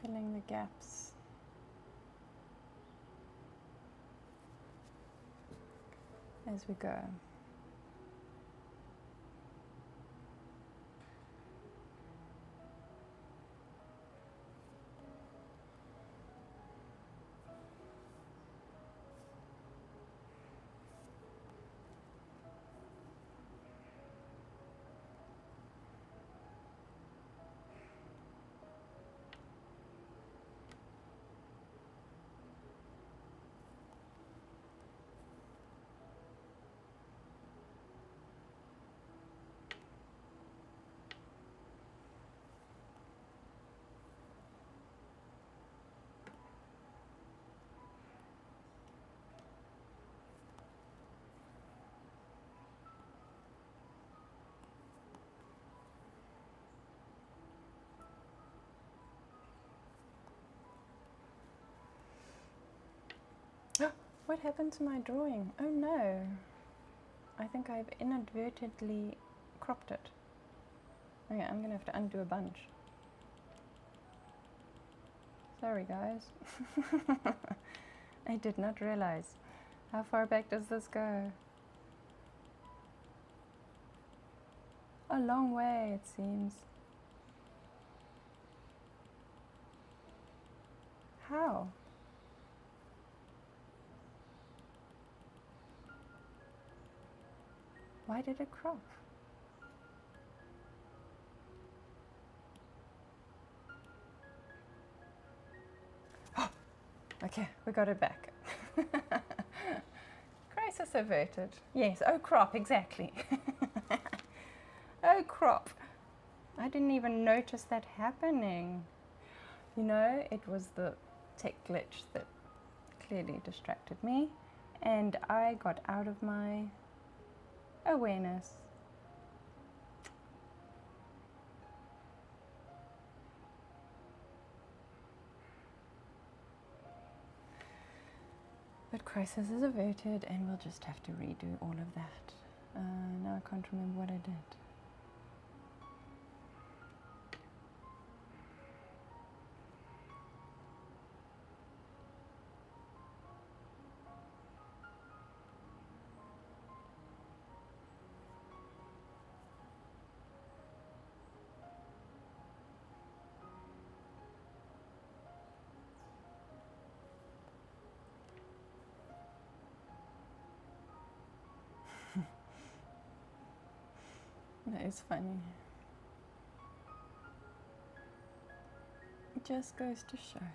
Filling the gaps. As we go. What happened to my drawing? Oh no. I think I've inadvertently cropped it. Okay, I'm gonna have to undo a bunch. Sorry guys. I did not realize. How far back does this go? a long way, it seems. How? Why did it crop? Okay, we got it back. Crisis averted. Yes, oh crop, exactly. Oh crop. I didn't even notice that happening. You know, it was the tech glitch that clearly distracted me, and I got out of my awareness. But crisis is averted, and we'll just have to redo all of that. Now I can't remember what I did. That is funny. It just goes to show.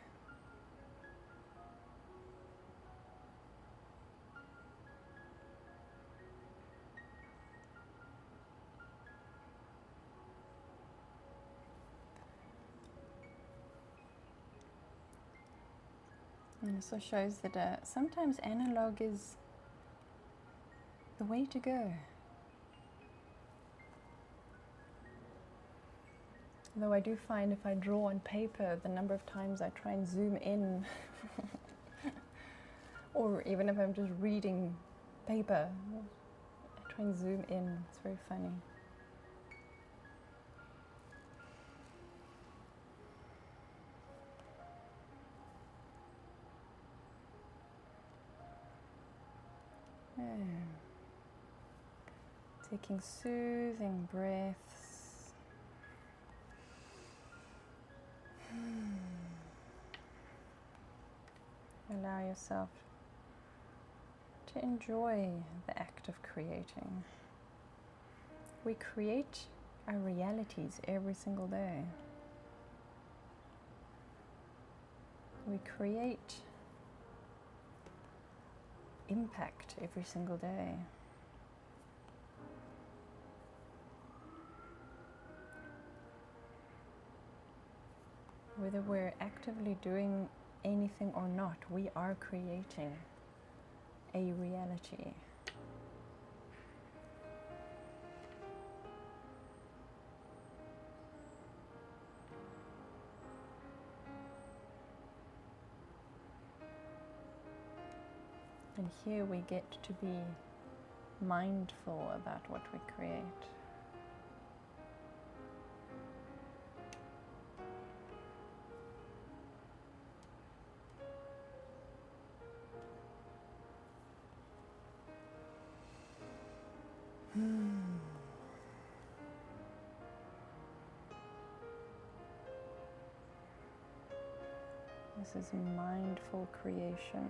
And it also shows that sometimes analog is the way to go. Though I do find if I draw on paper, the number of times I try and zoom in, or even if I'm just reading paper, I try and zoom in. It's very funny. Yeah. Taking soothing breaths. Allow yourself to enjoy the act of creating. We create our realities every single day. We create impact every single day. Whether we're actively doing anything or not, we are creating a reality. And here we get to be mindful about what we create. This is mindful creation.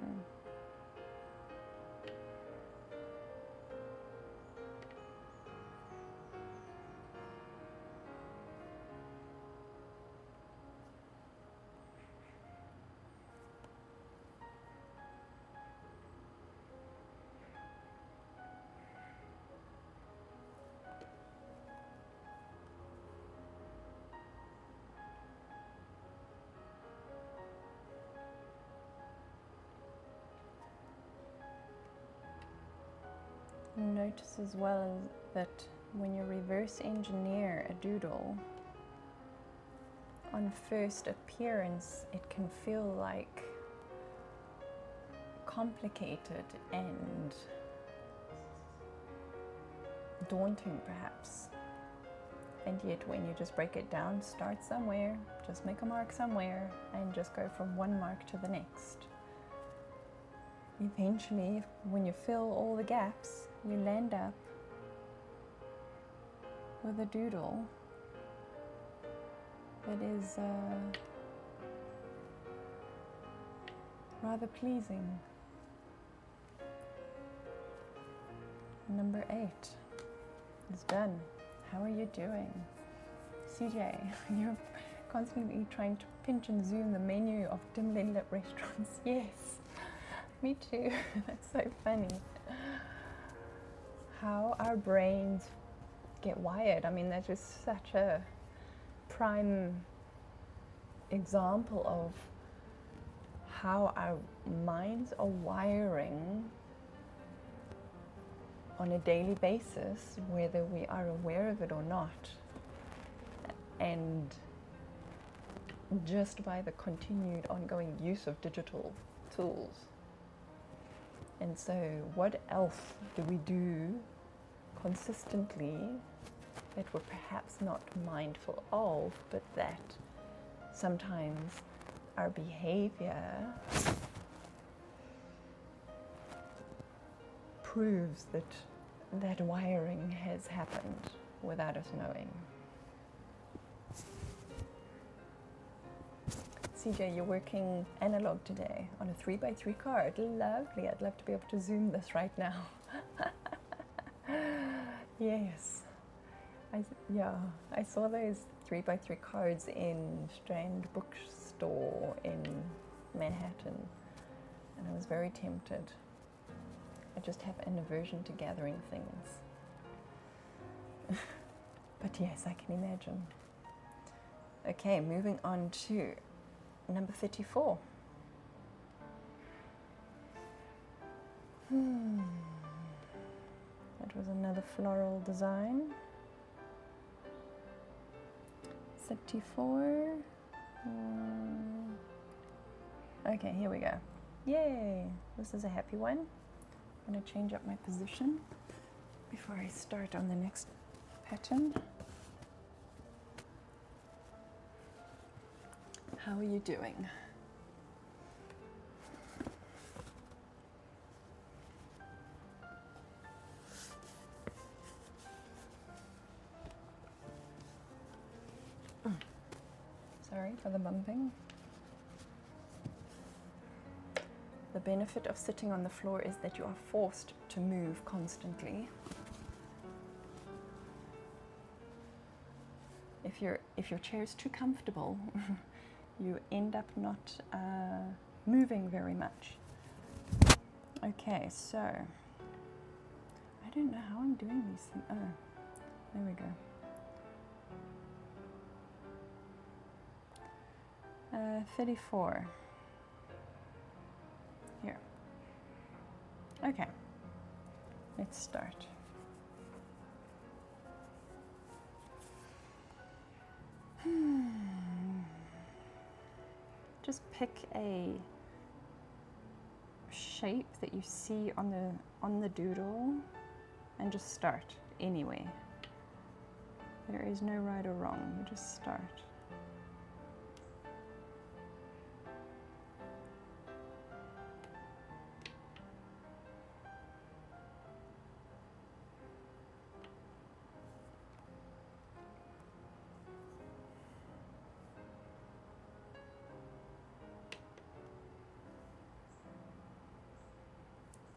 Notice as well that when you reverse engineer a doodle, on first appearance it can feel like complicated and daunting perhaps. And yet when you just break it down, start somewhere, just make a mark somewhere and just go from one mark to the next. Eventually, when you fill all the gaps, you land up with a doodle that is rather pleasing. Number 8 is done. How are you doing? CJ, you're constantly trying to pinch and zoom the menu of dimly lit restaurants. Yes, me too. That's so funny. How our brains get wired. I mean, that's just such a prime example of how our minds are wiring on a daily basis, whether we are aware of it or not. And just by the continued ongoing use of digital tools. And so what else do we do consistently that we're perhaps not mindful of, but that sometimes our behavior proves that that wiring has happened without us knowing. CJ, you're working analog today on a 3x3 card. Lovely. I'd love to be able to zoom this right now. Yes. I saw those 3x3 cards in Strand Bookstore in Manhattan, and I was very tempted. I just have an aversion to gathering things. But yes, I can imagine. Okay, moving on to number 34. That was another floral design. 34. Okay, here we go. Yay! This is a happy one. I'm going to change up my position before I start on the next pattern. How are you doing? Sorry for the bumping. The benefit of sitting on the floor is that you are forced to move constantly. If your chair is too comfortable, you end up not moving very much. Okay, so I don't know how I'm doing these things. Oh, there we go. 34. Here. Okay, let's start. Just pick a shape that you see on the doodle and just start anyway. There is no right or wrong, you just start.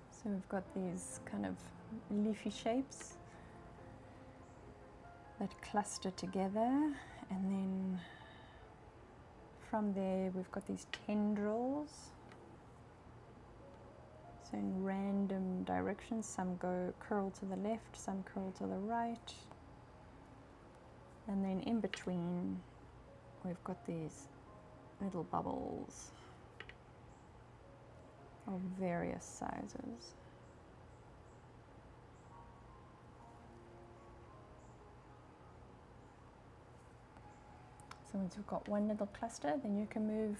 So we've got these kind of leafy shapes that cluster together, and then from there we've got these tendrils. So in random directions, some go curl to the left, some curl to the right. And then in between, we've got these little bubbles of various sizes. So once you've got one little cluster, then you can move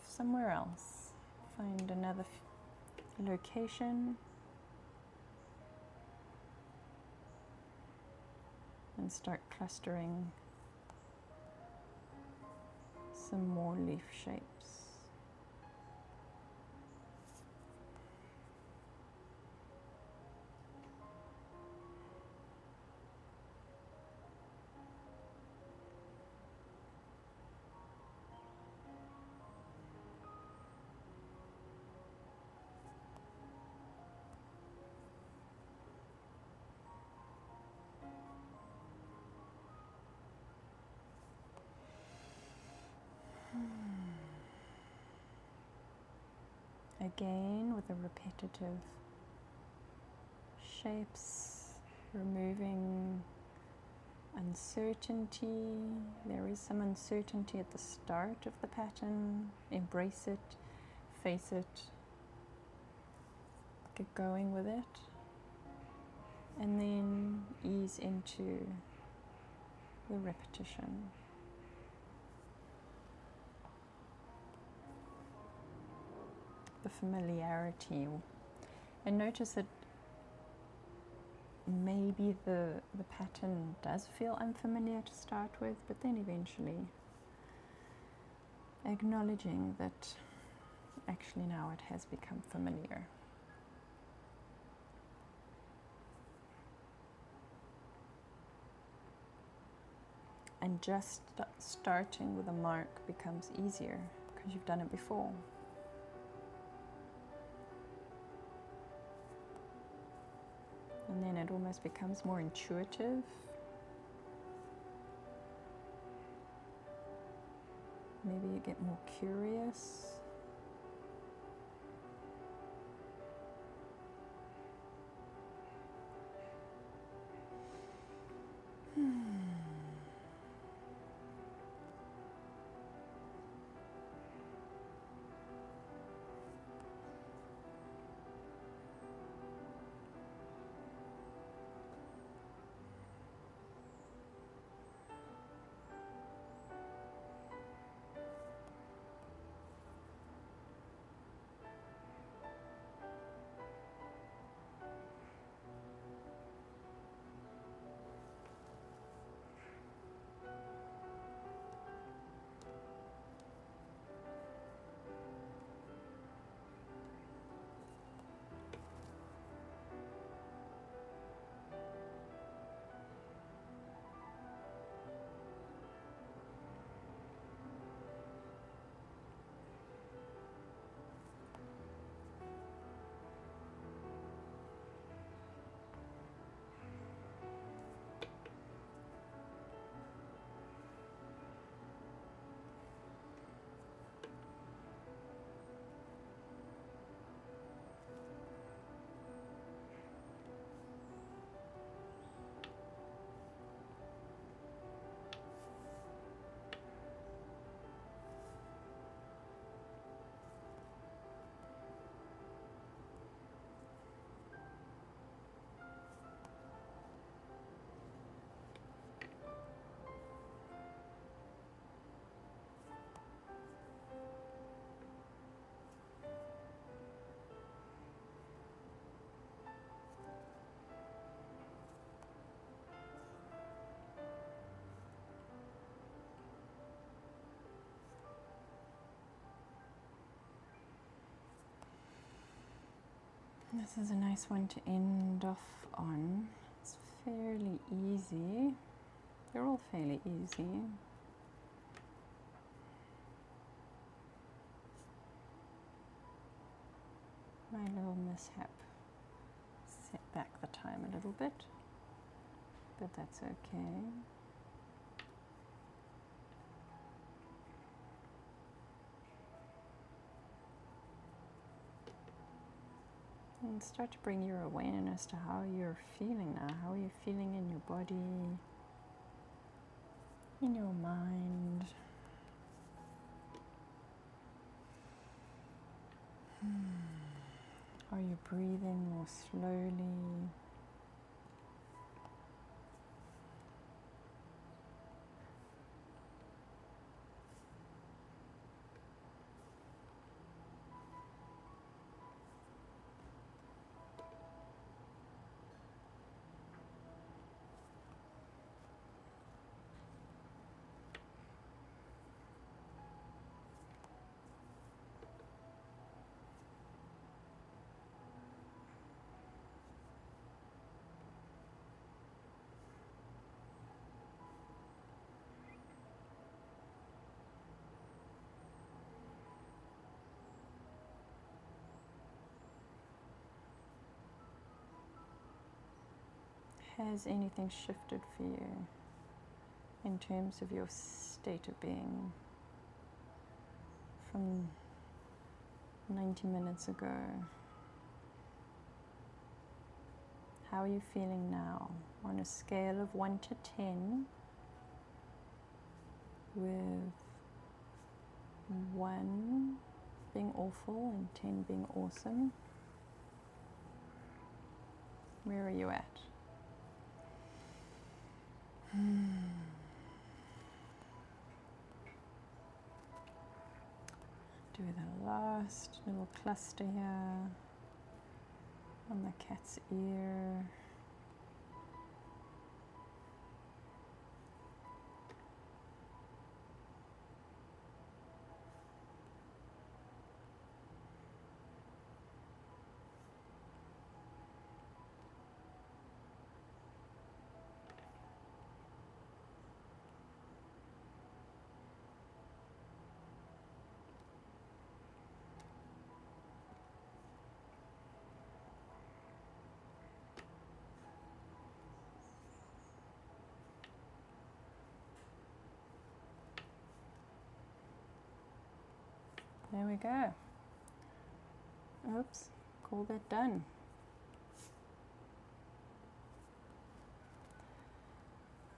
somewhere else. Find another location and start clustering some more leaf shapes. again with the repetitive shapes, removing uncertainty. There is some uncertainty at the start of the pattern. Embrace it, face it, get going with it, and then ease into the repetition. The familiarity, and notice that maybe the pattern does feel unfamiliar to start with, but then eventually acknowledging that actually now it has become familiar. And just starting with a mark becomes easier because you've done it before. And then it almost becomes more intuitive. Maybe you get more curious. This is a nice one to end off on. It's fairly easy. They're all fairly easy. My little mishap set back the time a little bit, but that's okay. And start to bring your awareness to how you're feeling now. How are you feeling in your body, in your mind? Are you breathing more slowly? Has anything shifted for you in terms of your state of being from 90 minutes ago. How are you feeling now? On a scale of 1 to 10, with 1 being awful and 10 being awesome. Where are you at? Do the last little cluster here on the cat's ear. There we go. Oops, call that done.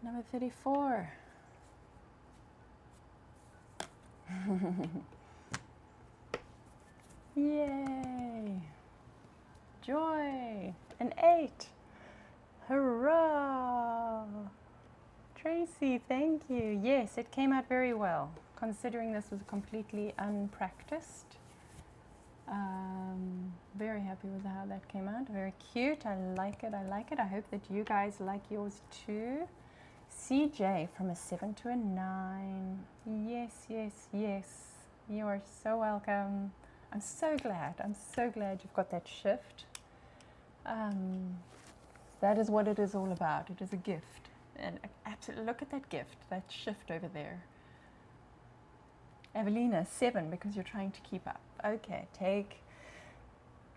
Number 34. Yay! Joy! An 8! Hurrah! Tracy, thank you. Yes, it came out very well, considering this was completely unpracticed. Very happy with how that came out. Very cute. I like it. I like it. I hope that you guys like yours too. CJ from a 7 to a 9. Yes, yes, yes. You are so welcome. I'm so glad. I'm so glad you've got that shift. That is what it is all about. It is a gift. And absolutely, look at that gift, that shift over there. Evelina, 7, because you're trying to keep up. Okay, take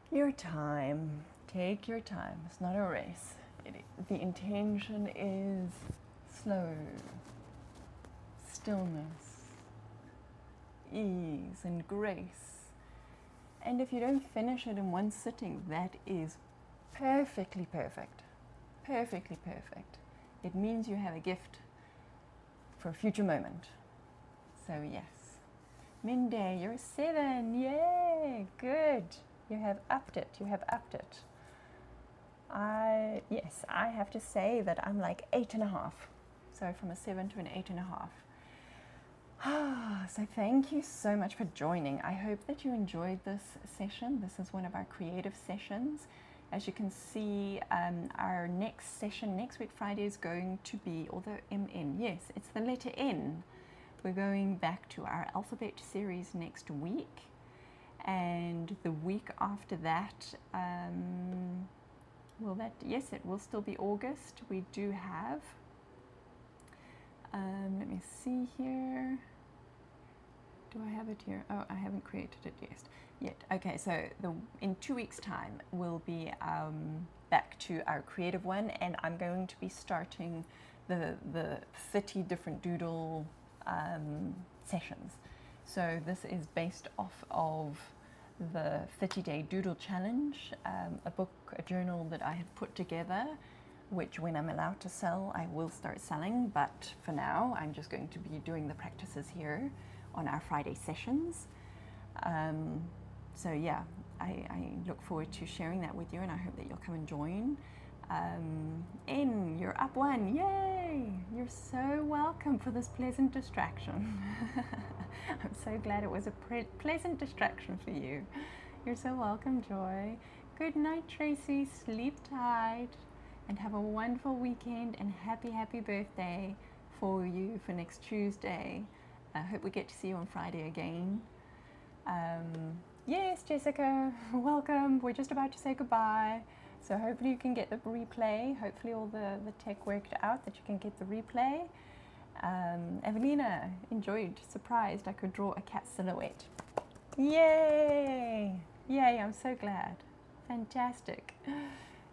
your time. Take your time. It's not a race. The intention is slow, stillness, ease, and grace. And if you don't finish it in one sitting, that is perfectly perfect. Perfectly perfect. It means you have a gift for a future moment. So yes. Minday, you're 7. Yay! Good. You have upped it. You have upped it. Yes, I have to say that I'm like 8.5. So from a 7 to an 8.5. So thank you so much for joining. I hope that you enjoyed this session. This is one of our creative sessions. As you can see, our next session, next week Friday, is going to be, although MN, yes, it's the letter N. We're going back to our alphabet series next week. And the week after that, yes, it will still be August. We do have, let me see here. Do I have it here? Oh, I haven't created it yet. Okay, so in 2 weeks' time, we'll be back to our creative one, and I'm going to be starting the 30 different doodle sessions. So this is based off of the 30-day doodle challenge, a book, a journal that I have put together, which when I'm allowed to sell, I will start selling. But for now, I'm just going to be doing the practices here on our Friday sessions. So yeah, I look forward to sharing that with you, and I hope that you'll come and join. You're up 1, yay! You're so welcome for this pleasant distraction. I'm so glad it was a pleasant distraction for you. You're so welcome, Joy. Good night, Tracy. Sleep tight and have a wonderful weekend, and happy birthday for you for next Tuesday. I hope we get to see you on Friday again. Yes, Jessica, welcome. We're just about to say goodbye. So hopefully you can get the replay. Hopefully all the tech worked out that you can get the replay. Evelina, enjoyed, surprised I could draw a cat silhouette. Yay! Yay, I'm so glad. Fantastic.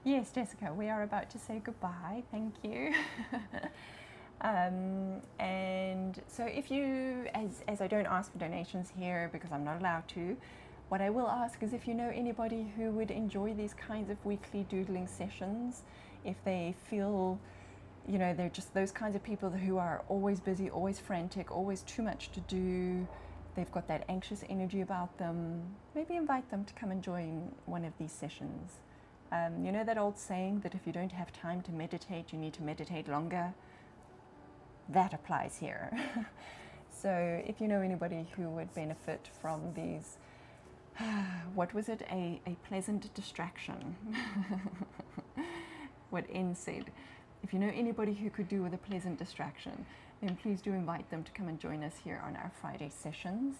Yes, Jessica, we are about to say goodbye. Thank you. And so if you, as I don't ask for donations here because I'm not allowed to, What I will ask is if you know anybody who would enjoy these kinds of weekly doodling sessions, if they feel, you know, they're just those kinds of people who are always busy, always frantic, always too much to do, they've got that anxious energy about them, maybe invite them to come and join one of these sessions. You know that old saying that if you don't have time to meditate, you need to meditate longer? That applies here. So if you know anybody who would benefit from these, what was it, a pleasant distraction? What N said. If you know anybody who could do with a pleasant distraction, then please do invite them to come and join us here on our Friday sessions.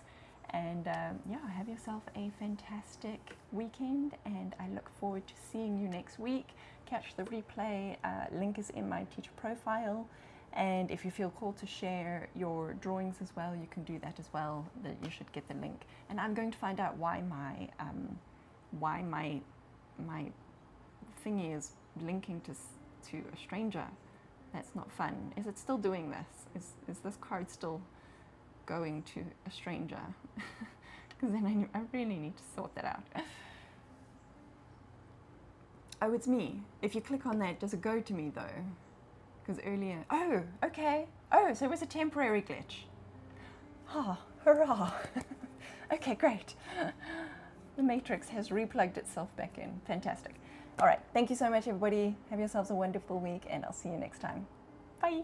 And yeah, have yourself a fantastic weekend, and I look forward to seeing you next week. Catch the replay, link is in my teacher profile, and if you feel called to share your drawings as well, you can do that as well. That you should get the link. And I'm going to find out why my thingy is linking to a stranger. That's not fun. Is it still doing this? Is this card still going to a stranger? Because then I really need to sort that out. Oh, it's me. If you click on that, does it go to me though? Because earlier, oh, okay. Oh, so it was a temporary glitch. Ah, hurrah. Okay, great. The matrix has replugged itself back in. Fantastic. All right, thank you so much, everybody. Have yourselves a wonderful week, and I'll see you next time. Bye.